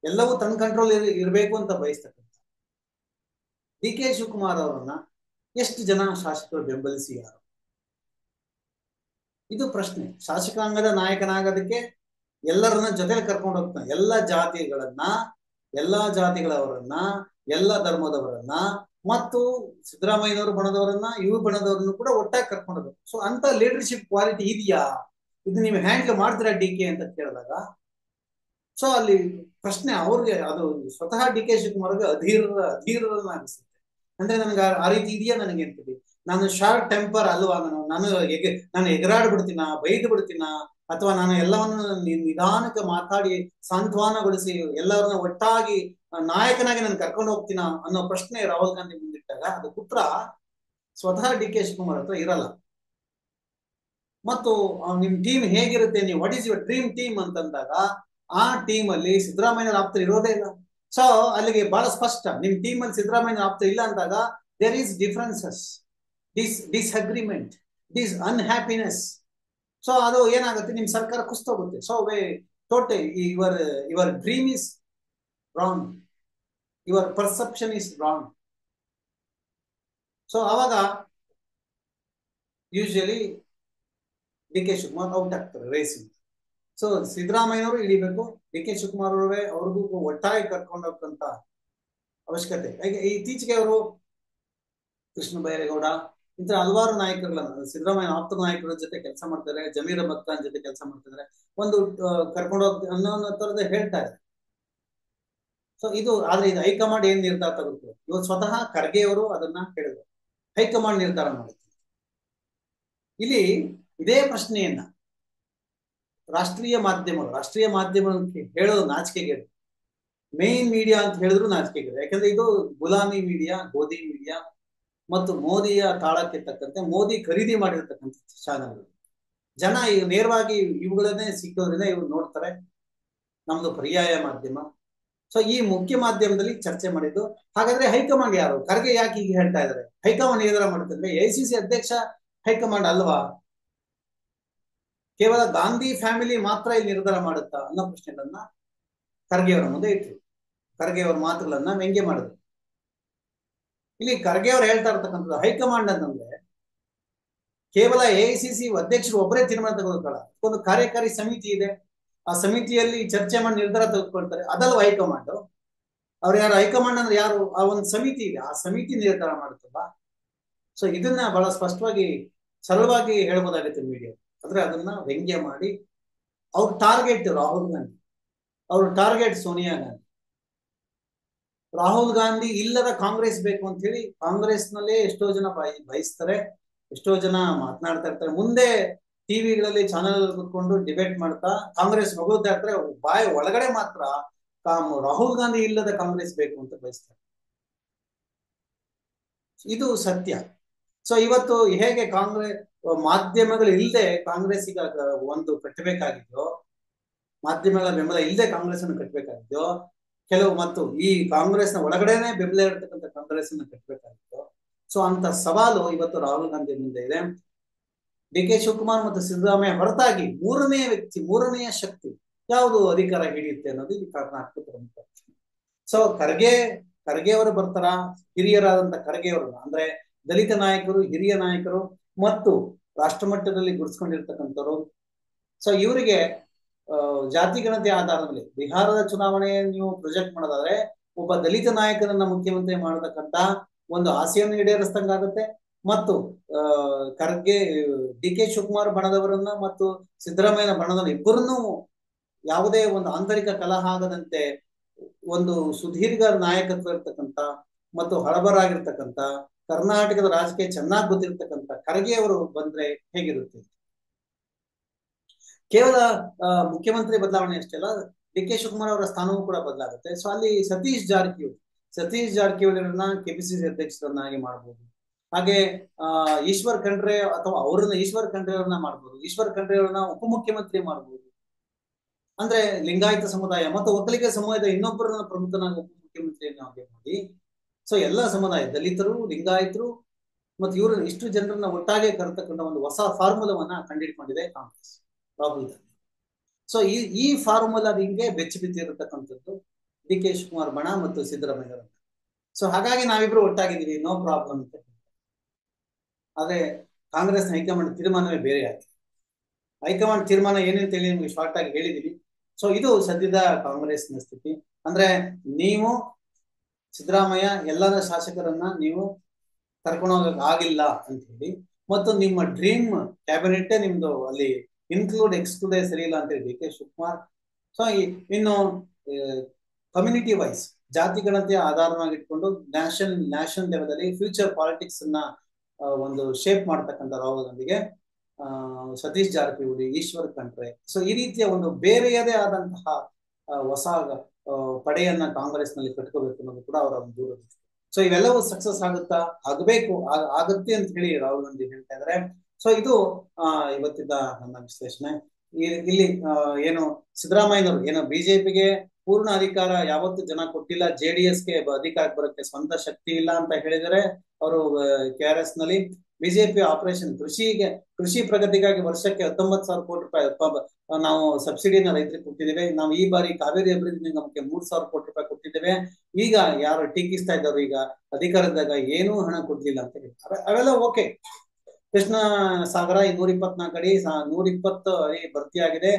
ಎಲ್ಲವೂ ತನ್ನ ಕಂಟ್ರೋಲ್ ಇರಬೇಕು ಅಂತ ಬಯಸ್ತಕ್ಕಂಥ ಡಿ ಕೆ ಶಿವಕುಮಾರ್ ಅವರನ್ನ ಎಷ್ಟು ಜನ ಶಾಸಕರು ಬೆಂಬಲಿಸಿಯಾರು? ಇದು ಪ್ರಶ್ನೆ. ಶಾಸಕಾಂಗದ ನಾಯಕನಾಗೋದಕ್ಕೆ ಎಲ್ಲರನ್ನ ಜೊತೆಲಿ ಕರ್ಕೊಂಡು ಹೋಗ್ತಾನೆ. ಎಲ್ಲ ಜಾತಿಗಳವರನ್ನ, ಎಲ್ಲ ಧರ್ಮದವರನ್ನ ಮತ್ತು ಸಿದ್ದರಾಮಯ್ಯನವರು ಬಣದವರನ್ನ, ಇವು ಬಣದವರನ್ನು ಕೂಡ ಒಟ್ಟಾಗಿ ಕರ್ಕೊಂಡು ಹೋಗ್ಬೇಕು. ಸೊ ಅಂತ ಲೀಡರ್ಶಿಪ್ ಕ್ವಾಲಿಟಿ ಇದೆಯಾ? ಇದು ನೀವು ಹ್ಯಾಂಡಲ್ ಮಾಡ್ತೀರಾ ಡಿ ಕೆ ಅಂತ ಕೇಳಿದಾಗ, ಸೊ ಅಲ್ಲಿ ಪ್ರಶ್ನೆ ಅವ್ರಿಗೆ, ಅದು ಸ್ವತಃ ಡಿ ಕೆ ಶಿವಕುಮಾರ್ಗೆ ಅಧೀರನಾಗಿಸುತ್ತೆ. ಅಂದ್ರೆ ನನಗೆ ಆ ರೀತಿ ಇದೆಯಾ ನನಗೆ ಅಂತೇಳಿ. ನಾನು ಶಾರ್ಟ್ ಟೆಂಪರ್ ಅಲ್ವಾ? ನಾನು ಎಗರಾಡ್ಬಿಡ್ತೀನ, ಬೈದು ಬಿಡ್ತೀನ, ಅಥವಾ ನಾನು ಎಲ್ಲವನ್ನು ನಿಧಾನಕ್ಕೆ ಮಾತಾಡಿ ಸಾಂತ್ವನಗೊಳಿಸಿ ಎಲ್ಲರನ್ನ ಒಟ್ಟಾಗಿ ನಾಯಕನಾಗಿ ನಾನು ಕರ್ಕೊಂಡು ಹೋಗ್ತೀನ ಅನ್ನೋ ಪ್ರಶ್ನೆ ರಾಹುಲ್ ಗಾಂಧಿ ಮುಂದಿಟ್ಟಾಗ ಅದು ಉತ್ತರ ಸ್ವತಃ ಡಿ ಕೆ ಶಿವಕುಮಾರ್ ಹತ್ರ ಇರಲ್ಲ. ಮತ್ತು ನಿಮ್ ಟೀಮ್ ಹೇಗಿರುತ್ತೆ, ನೀವು what is your dream team ಅಂತಂದಾಗ ಆ ಟೀಮ್ ಅಲ್ಲಿ ಸಿದ್ದರಾಮಯ್ಯ ಆಪ್ತರು ಇರೋದೇ ಇಲ್ಲ. ಸೊ ಅಲ್ಲಿಗೆ ಬಹಳ ಸ್ಪಷ್ಟ, ನಿಮ್ ಟೀಮ್ ಅಲ್ಲಿ ಸಿದ್ದರಾಮಯ್ಯ ಆಪ್ತರು ಇಲ್ಲ ಅಂದಾಗ there is differences, disagreement, unhappiness. So ಅದು ಏನಾಗುತ್ತೆ, ನಿಮ್ ಸರ್ಕಾರ ಕುಸ್ತೋಗುತ್ತೆ. So total your dream is wrong, your perception is wrong. So ಅವಾಗ usually D K Shivakumar out ಆಗ್ತಾರೆ ರೇಸಿಂಗ್. ಸೊ ಸಿದ್ದರಾಮಯ್ಯನವರು ಇಳಿಬೇಕು, ಡಿ ಕೆ ಶಿವಕುಮಾರ್ ಅವರೇ ಅವ್ರಿಗೂ ಒಟ್ಟಾಗಿ ಕರ್ಕೊಂಡು ಹೋಗ್ತಂತ ಅವಶ್ಯಕತೆ. ಇತ್ತೀಚೆಗೆ ಅವರು ಕೃಷ್ಣ ಬೈರೇಗೌಡ ಇಂಥ ಹಲವಾರು ನಾಯಕರುಗಳನ್ನ, ಸಿದ್ದರಾಮಯ್ಯ ಆಪ್ತ ನಾಯಕರ ಜೊತೆ ಕೆಲಸ ಮಾಡ್ತಾರೆ, ಜಮೀರ್ ಅಹಮದ್ ಖಾನ್ ಜೊತೆ ಕೆಲಸ ಮಾಡ್ತಿದ್ದಾರೆ, ಒಂದು ಕರ್ಕೊಂಡು ಹೋಗ್ ಅನ್ನೋ ತರದ ಹೇಳ್ತಾರೆ. ಸೊ ಇದು ಆದ್ರೆ ಇದು ಹೈಕಮಾಂಡ್ ಏನ್ ನಿರ್ಧಾರ ತಗೊಳ್ತಾರೆ? ಇವತ್ತು ಸ್ವತಃ ಖರ್ಗೆ ಅವರು ಅದನ್ನ ಹೇಳಿದ್ರು, ಹೈಕಮಾಂಡ್ ನಿರ್ಧಾರ ಮಾಡುತ್ತೆ. ಇಲ್ಲಿ ಇದೇ ಪ್ರಶ್ನೆಯನ್ನ ರಾಷ್ಟ್ರೀಯ ಮಾಧ್ಯಮಗಳು ಹೇಳೋದು ನಾಚಿಕೆಗೇಡು. ಮೇನ್ ಮೀಡಿಯಾ ಅಂತ ಹೇಳಿದ್ರು ನಾಚಿಕೆಗೇಡು. ಯಾಕಂದ್ರೆ ಇದು ಗುಲಾಮಿ ಮೀಡಿಯಾ, ಗೋಧಿ ಮೀಡಿಯಾ ಮತ್ತು ಮೋದಿಯ ತಾಳಕ್ಕೆ ತಕ್ಕಂತೆ ಮೋದಿ ಖರೀದಿ ಮಾಡಿರ್ತಕ್ಕಂಥ ಚಾನಲ್ಗಳು. ಜನ ಈಗ ನೇರವಾಗಿ ಇವುಗಳನ್ನೇ ಸಿಕ್ಕೋದ್ರಿಂದ ಇವ್ರು ನೋಡ್ತಾರೆ. ನಮ್ದು ಪರ್ಯಾಯ ಮಾಧ್ಯಮ. ಸೊ ಈ ಮುಖ್ಯ ಮಾಧ್ಯಮದಲ್ಲಿ ಚರ್ಚೆ ಮಾಡಿದ್ದು. ಹಾಗಾದ್ರೆ ಹೈಕಮಾಂಡ್ ಯಾರು? ಖರ್ಗೆ ಯಾಕೆ ಈಗ ಹೇಳ್ತಾ ಇದ್ದಾರೆ ಹೈಕಮಾಂಡ್ ನಿರ್ಧಾರ ಮಾಡುತ್ತಂದ್ರೆ? ಎಐಸಿಸಿ ಅಧ್ಯಕ್ಷ ಹೈಕಮಾಂಡ್ ಅಲ್ವಾ? ಕೇವಲ ಗಾಂಧಿ ಫ್ಯಾಮಿಲಿ ಮಾತ್ರ ಇಲ್ಲಿ ನಿರ್ಧಾರ ಮಾಡುತ್ತಾ ಅನ್ನೋ ಪ್ರಶ್ನೆಗಳನ್ನ ಖರ್ಗೆ ಅವರ ಮುಂದೆ ಇಟ್ರು. ಖರ್ಗೆ ಅವರ ಮಾತುಗಳನ್ನ ವ್ಯಂಗ್ಯ ಮಾಡಿದ್ರು. ಇಲ್ಲಿ ಖರ್ಗೆ ಅವರು ಹೇಳ್ತಾ ಇರ್ತಕ್ಕಂಥದ್ದು ಹೈಕಮಾಂಡ್ ಅಂತಂದ್ರೆ ಕೇವಲ ಎಐಸಿಸಿ ಅಧ್ಯಕ್ಷರು ಒಬ್ಬರೇ ತೀರ್ಮಾನ ತೆಗೆದುಕೊಳ್ಳಲ್ಲ. ಒಂದು ಕಾರ್ಯಕಾರಿ ಸಮಿತಿ ಇದೆ. ಆ ಸಮಿತಿಯಲ್ಲಿ ಚರ್ಚೆ ಮಾಡಿ ನಿರ್ಧಾರ ತೆಗೆದುಕೊಳ್ತಾರೆ. ಅದಲ್ವ ಹೈಕಮಾಂಡ್? ಅವ್ರು ಯಾರು? ಹೈಕಮಾಂಡ್ ಅಂದ್ರೆ ಯಾರು? ಆ ಒಂದು ಸಮಿತಿ ಇದೆ, ಆ ಸಮಿತಿ ನಿರ್ಧಾರ ಮಾಡುತ್ತಲ್ಲ. ಸೊ ಇದನ್ನ ಬಹಳ ಸ್ಪಷ್ಟವಾಗಿ ಸರಳವಾಗಿ ಹೇಳ್ಬೋದಾಗುತ್ತೆ ಮೀಡಿಯಾ. ಅಂದ್ರೆ ಅದನ್ನ ವ್ಯಂಗ್ಯ ಮಾಡಿ ಅವ್ರ ಟಾರ್ಗೆಟ್ ರಾಹುಲ್ ಗಾಂಧಿ, ಅವ್ರ ಟಾರ್ಗೆಟ್ ಸೋನಿಯಾ ಗಾಂಧಿ. ರಾಹುಲ್ ಗಾಂಧಿ ಇಲ್ಲದ ಕಾಂಗ್ರೆಸ್ ಬೇಕು ಅಂತ ಹೇಳಿ ಕಾಂಗ್ರೆಸ್ನಲ್ಲೇ ಎಷ್ಟೋ ಜನ ಬಯಸ್ತಾರೆ, ಎಷ್ಟೋ ಜನ ಮಾತನಾಡ್ತಾ ಇರ್ತಾರೆ. ಮುಂದೆ ಟಿವಿಗಳಲ್ಲಿ ಚಾನೆಲ್ ಕುತ್ಕೊಂಡು ಡಿಬೇಟ್ ಮಾಡ್ತಾ ಕಾಂಗ್ರೆಸ್ ಹೊಗಳ್ತಾ ಇರ್ತಾರೆ. ಬಾಯಿ ಒಳಗಡೆ ಮಾತ್ರ ರಾಹುಲ್ ಗಾಂಧಿ ಇಲ್ಲದ ಕಾಂಗ್ರೆಸ್ ಬೇಕು ಅಂತ ಬಯಸ್ತಾರೆ. ಇದು ಸತ್ಯ. ಸೊ ಇವತ್ತು ಹೇಗೆ ಕಾಂಗ್ರೆಸ್ ಮಾಧ್ಯಮಗಳು ಇಲ್ಲದೆ ಕಾಂಗ್ರೆಸ್ ಈಗ ಒಂದು ಕಟ್ಟಬೇಕಾಗಿದ್ದು, ಮಾಧ್ಯಮಗಳ ಬೆಂಬಲ ಇಲ್ಲದೆ ಕಾಂಗ್ರೆಸ್ ಅನ್ನು ಕಟ್ಟಬೇಕಾಗಿದ್ದು, ಕೆಲವು ಮತ್ತು ಈ ಕಾಂಗ್ರೆಸ್ನ ಒಳಗಡೆನೆ ಬೆಂಬಲ ಇರತಕ್ಕಂಥ ಕಾಂಗ್ರೆಸ್ ಅನ್ನು ಕಟ್ಟಬೇಕಾಗಿತ್ತು. ಸೊ ಅಂತ ಸವಾಲು ಇವತ್ತು ರಾಹುಲ್ ಗಾಂಧಿ ಮುಂದೆ ಇದೆ. ಡಿ ಕೆ ಶಿವಕುಮಾರ್ ಮತ್ತು ಸಿದ್ದರಾಮಯ್ಯ ಹೊರತಾಗಿ ಮೂರನೆಯ ವ್ಯಕ್ತಿ, ಮೂರನೆಯ ಶಕ್ತಿ ಯಾವುದು ಅಧಿಕಾರ ಹಿಡಿಯುತ್ತೆ ಅನ್ನೋದು ಈ ಕರ್ನಾಟಕ ಪ್ರಮುಖ ಪ್ರಶ್ನೆ. ಸೊ ಖರ್ಗೆ ಅವರು ಬರ್ತಾರ? ಹಿರಿಯರಾದಂತ ಖರ್ಗೆ ಅವರು ಅಂದ್ರೆ ದಲಿತ ನಾಯಕರು, ಹಿರಿಯ ನಾಯಕರು ಮತ್ತು ರಾಷ್ಟ್ರ ಮಟ್ಟದಲ್ಲಿ ಗುರುತಿಸ್ಕೊಂಡಿರ್ತಕ್ಕಂಥವ್ರು. ಸೊ ಇವರಿಗೆ ಜಾತಿ ಗಣತಿ ಆಧಾರದ ಮೇಲೆ ಬಿಹಾರದ ಚುನಾವಣೆ ನೀವು ಪ್ರೊಜೆಕ್ಟ್ ಮಾಡೋದಾದ್ರೆ ಒಬ್ಬ ದಲಿತ ನಾಯಕರನ್ನ ಮುಖ್ಯಮಂತ್ರಿ ಮಾಡತಕ್ಕಂತ ಒಂದು ಆಸೆಯನ್ನು ಈಡೇರಿಸಿದಂಗಾಗುತ್ತೆ. ಮತ್ತು ಖರ್ಗೆ, ಡಿ ಕೆ ಶಿವಕುಮಾರ್ ಬಣದವರನ್ನ ಮತ್ತು ಸಿದ್ದರಾಮಯ್ಯನ ಬಣದವರನ್ನ ಇಬ್ಬರನ್ನೂ ಯಾವುದೇ ಒಂದು ಆಂತರಿಕ ಕಲಹ ಆಗದಂತೆ ಒಂದು ಸುದೀರ್ಘ ನಾಯಕತ್ವ ಇರ್ತಕ್ಕಂಥ ಮತ್ತು ಹಳಬರಾಗಿರ್ತಕ್ಕಂಥ ಕರ್ನಾಟಕದ ರಾಜಕೀಯ ಚೆನ್ನಾಗಿ ಗೊತ್ತಿರ್ತಕ್ಕಂಥ ಖರ್ಗೆ ಅವರು ಬಂದ್ರೆ ಹೇಗಿರುತ್ತೆ? ಕೇವಲ ಮುಖ್ಯಮಂತ್ರಿ ಬದಲಾವಣೆ ಅಷ್ಟೇ ಅಲ್ಲ, ಡಿ ಕೆ ಶಿವಕುಮಾರ್ ಅವರ ಸ್ಥಾನವೂ ಕೂಡ ಬದಲಾಗುತ್ತೆ. ಸೊ ಅಲ್ಲಿ ಸತೀಶ್ ಜಾರಕಿಹೊಳಿಯನ್ನ ಕೆಪಿಸಿಸಿ ಅಧ್ಯಕ್ಷರನ್ನಾಗಿ ಮಾಡಬಹುದು. ಹಾಗೆ ಈಶ್ವರ್ ಖಂಡ್ರೆ ಅಥವಾ ಈಶ್ವರ್ ಖಂಡ್ರೆ ಅವ್ರನ್ನ ಮಾಡ್ಬೋದು. ಈಶ್ವರ್ ಖಂಡ್ರೆ ಅವ್ರನ್ನ ಉಪಮುಖ್ಯಮಂತ್ರಿ ಮಾಡ್ಬೋದು. ಅಂದ್ರೆ ಲಿಂಗಾಯತ ಸಮುದಾಯ ಮತ್ತು ಒಕ್ಕಲಿಗ ಸಮುದಾಯದ ಇನ್ನೊಬ್ಬರನ್ನ ಪ್ರಮುಖನಾಗಿ ಉಪಮುಖ್ಯಮಂತ್ರಿಯನ್ನಾಗಿ ಮಾಡಿ. ಸೊ ಎಲ್ಲ ಸಮುದಾಯ, ದಲಿತರು, ಲಿಂಗಾಯತರು ಮತ್ತು ಇವರು ಇಷ್ಟು ಜನರನ್ನ ಒಟ್ಟಾಗೆ ಕರೆತಕ್ಕಂಥ ಒಂದು ಹೊಸ ಫಾರ್ಮುಲಾವನ್ನ ಕಂಡಿಡ್ಕೊಂಡಿದೆ ಕಾಂಗ್ರೆಸ್, ರಾಹುಲ್ ಗಾಂಧಿ. ಸೊ ಈ ಫಾರ್ಮುಲಾ ಹಿಂಗೆ ಬೆಚ್ಚಿ ಬಿದ್ದಿರತಕ್ಕಂಥದ್ದು ಡಿ ಕೆ ಶಿವಕುಮಾರ್ ಬಣ ಮತ್ತು ಸಿದ್ದರಾಮಯ್ಯ. ಸೊ ಹಾಗಾಗಿ ನಾವಿಬ್ರು ಒಟ್ಟಾಗಿದ್ದೀವಿ, ನೋ ಪ್ರಾಬ್ಲಮ್ ಅಂತ. ಆದ್ರೆ ಕಾಂಗ್ರೆಸ್ ಹೈಕಮಾಂಡ್ ತೀರ್ಮಾನವೇ ಬೇರೆ ಆಗಿದೆ. ಹೈಕಮಾಂಡ್ ತೀರ್ಮಾನ ಏನಂತ ಹೇಳಿ ನಿಮ್ಗೆ ಶಾರ್ಟ್ ಆಗಿ ಹೇಳಿದೀವಿ. ಸೊ ಇದು ಸದ್ಯದ ಕಾಂಗ್ರೆಸ್ನ ಸ್ಥಿತಿ. ಅಂದ್ರೆ ನೀವು ಸಿದ್ದರಾಮಯ್ಯ ಎಲ್ಲರ ಶಾಸಕರನ್ನ ನೀವು ಕರ್ಕೊಂಡು ಹೋಗಕ್ ಆಗಿಲ್ಲ ಅಂತ ಹೇಳಿ, ಮತ್ತು ನಿಮ್ಮ ಡ್ರೀಮ್ ಕ್ಯಾಬಿನೆಟ್ ನಿಮ್ದು ಅಲ್ಲಿ ಎಕ್ಸ್ಕ್ಲೂಡ್ ಸರಿ ಇಲ್ಲ ಅಂತ ಹೇಳಿ ಡಿ ಕೆ ಶಿವಕುಮಾರ್. ಸೊ ಇನ್ನು ಕಮ್ಯುನಿಟಿ ವೈಸ್ ಜಾತಿ ಗಣತಿಯ ಆಧಾರವಾಗಿ ಇಟ್ಕೊಂಡು ನ್ಯಾಷನಲ್ ಲೆವೆಲ್ ಅಲ್ಲಿ ಫ್ಯೂಚರ್ ಪಾಲಿಟಿಕ್ಸ್ ಅನ್ನ ಒಂದು ಶೇಪ್ ಮಾಡ್ತಕ್ಕಂಥ ರಾಹುಲ್ ಗಾಂಧಿಗೆ ಸತೀಶ್ ಜಾರಕಿಹೊಳಿ, ಈಶ್ವರ್ ಖಂಡ್ರೆ, ಸೊ ಈ ರೀತಿಯ ಒಂದು ಬೇರೆಯದೇ ಆದಂತಹ ಹೊಸ ಪಡೆಯನ್ನ ಕಾಂಗ್ರೆಸ್ ನಲ್ಲಿ ಕಟ್ಕೋಬೇಕು ಅನ್ನೋದು ಕೂಡ ಅವರ ಒಂದು ದೂರದೃಷ್ಟಿ. ಸೊ ಇವೆಲ್ಲವೂ ಸಕ್ಸಸ್ ಆಗುತ್ತೆ ಅಂತ ಹೇಳಿ ರಾಹುಲ್ ಗಾಂಧಿ ಹೇಳ್ತಾ ಇದ್ದಾರೆ. ಸೊ ಇದು ಇವತ್ತಿದ್ದ ನನ್ನ ವಿಶ್ಲೇಷಣೆ. ಇಲ್ಲಿ ಏನು ಸಿದ್ದರಾಮಯ್ಯನವರು ಏನು ಬಿಜೆಪಿಗೆ ಪೂರ್ಣ ಅಧಿಕಾರ ಯಾವತ್ತೂ ಜನ ಕೊಟ್ಟಿಲ್ಲ, ಜೆಡಿಎಸ್ಗೆ ಅಧಿಕಾರಕ್ಕೆ ಬರೋಕ್ಕೆ ಸ್ವಂತ ಶಕ್ತಿ ಇಲ್ಲ ಅಂತ ಹೇಳಿದರೆ ಅವರು KRS ನಲ್ಲಿ ಬಿಜೆಪಿ ಆಪರೇಷನ್ ಕೃಷಿ ಪ್ರಗತಿಗಾಗಿ ವರ್ಷಕ್ಕೆ 19,000 ಕೋಟಿ ರೂಪಾಯಿ ನಾವು ಸಬ್ಸಿಡಿನ ರೈತರಿಗೆ ಕೊಟ್ಟಿದ್ದೇವೆ. ನಾವು ಈ ಬಾರಿ ಕಾವೇರಿ ಅಭಿವೃದ್ಧಿ ನಿಗಮಕ್ಕೆ 3,000 ಕೋಟಿ ರೂಪಾಯಿ ಕೊಟ್ಟಿದ್ದೇವೆ. ಈಗ ಯಾರು ಟೀಕಿಸ್ತಾ ಇದ್ದಾರೆ ಈಗ ಅಧಿಕಾರದಾಗ ಏನೂ ಹಣ ಕೊಡ್ಲಿಲ್ಲ ಅಂತ ಹೇಳ್ತಾರೆ. ಅವೆಲ್ಲ ಓಕೆ. ಕೃಷ್ಣ ಸಾಗರ 124 ಅಡಿ 120 ಅಡಿ ಭರ್ತಿಯಾಗಿದೆ.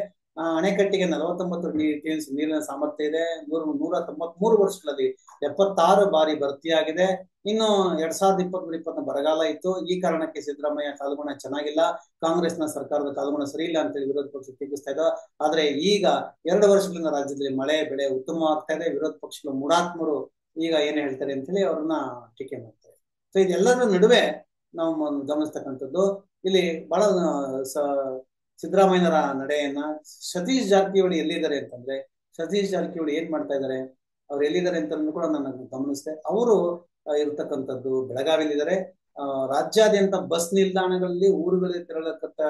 ಅಣೆಕಟ್ಟಿಗೆ 49 ನೀರಿನ ಸಾಮರ್ಥ್ಯ ಇದೆ. 193 ವರ್ಷಗಳಲ್ಲಿ 76 ಬಾರಿ ಭರ್ತಿಯಾಗಿದೆ. ಇನ್ನು 2023-2024 ಬರಗಾಲ ಇತ್ತು. ಈ ಕಾರಣಕ್ಕೆ ಸಿದ್ದರಾಮಯ್ಯ ಕಾಲುಗುಣ ಚೆನ್ನಾಗಿಲ್ಲ, ಕಾಂಗ್ರೆಸ್ನ ಸರ್ಕಾರದ ಕಾಲುಗುಣ ಸರಿ ಇಲ್ಲ ಅಂತ ಹೇಳಿ ವಿರೋಧ ಪಕ್ಷ ಟೀಕಿಸ್ತಾ ಇದ್ದ. ಆದ್ರೆ ಈಗ 2 ವರ್ಷಗಳಿಂದ ರಾಜ್ಯದಲ್ಲಿ ಮಳೆ ಬೆಳೆ ಉತ್ತಮವಾಗ್ತಾ ಇದೆ. ವಿರೋಧ ಪಕ್ಷಗಳು ಮೂಢಾತ್ಮರು ಈಗ ಏನ್ ಹೇಳ್ತಾರೆ ಅಂತ ಹೇಳಿ ಅವ್ರನ್ನ ಟೀಕೆ ಮಾಡ್ತಾರೆ. ಸೊ ಇದೆಲ್ಲದರ ನಡುವೆ ನಾವು ಗಮನಿಸ್ತಕ್ಕಂಥದ್ದು ಇಲ್ಲಿ ಬಹಳ ಸಿದ್ದರಾಮಯ್ಯನವರ ನಡೆಯನ್ನ, ಸತೀಶ್ ಜಾರಕಿಹೊಳಿ ಎಲ್ಲಿದ್ದಾರೆ ಅಂತಂದ್ರೆ, ಸತೀಶ್ ಜಾರಕಿಹೊಳಿ ಏನ್ ಮಾಡ್ತಾ ಇದ್ದಾರೆ, ಅವ್ರು ಎಲ್ಲಿದ್ದಾರೆ ಅಂತ ಕೂಡ ನಾನು ಗಮನಿಸಿದೆ. ಅವರು ಇರ್ತಕ್ಕಂಥದ್ದು ಬೆಳಗಾವಿಯಲ್ಲಿದ್ದಾರೆ. ರಾಜ್ಯಾದ್ಯಂತ ಬಸ್ ನಿಲ್ದಾಣಗಳಲ್ಲಿ ಊರುಗಳಿಗೆ ತೆರಳತಕ್ಕ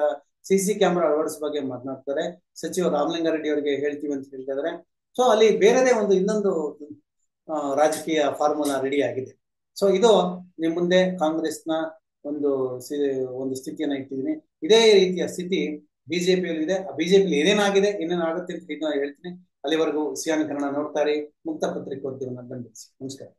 ಸಿಸಿ ಕ್ಯಾಮೆರಾ ಅಳವಡಿಸುವ ಬಗ್ಗೆ ಮಾತನಾಡ್ತಾರೆ. ಸಚಿವ ರಾಮಲಿಂಗಾರೆಡ್ಡಿ ಅವರಿಗೆ ಹೇಳ್ತೀವಿ ಅಂತ ಹೇಳ್ತಾ ಇದ್ದಾರೆ. ಸೊ ಅಲ್ಲಿ ಬೇರೆದೇ ಒಂದು ಇನ್ನೊಂದು ರಾಜಕೀಯ ಫಾರ್ಮುಲಾ ರೆಡಿ ಆಗಿದೆ. ಸೊ ಇದು ನಿಮ್ ಮುಂದೆ ಕಾಂಗ್ರೆಸ್ನ ಒಂದು ಒಂದು ಸ್ಥಿತಿಯನ್ನ ಇಟ್ಟಿದ್ದೀನಿ. ಇದೇ ರೀತಿಯ ಸ್ಥಿತಿ ಬಿಜೆಪಿಯಲ್ಲಿ ಇದೆ. ಬಿಜೆಪಿ ಏನೇನಾಗಿದೆ, ಏನೇನಾಗುತ್ತೆ ಅಂತ ಹೇಳ್ತೀನಿ. ಅಲ್ಲಿವರೆಗೂ ಸಿಯಾನ್ ಕನ್ನಡ ನೋಡ್ತಾರೆ. ಮುಕ್ತ ಪತ್ರಿಕೋದ್ಯಮನ ಬೆಂಬಲಿಸಿ. ನಮಸ್ಕಾರ.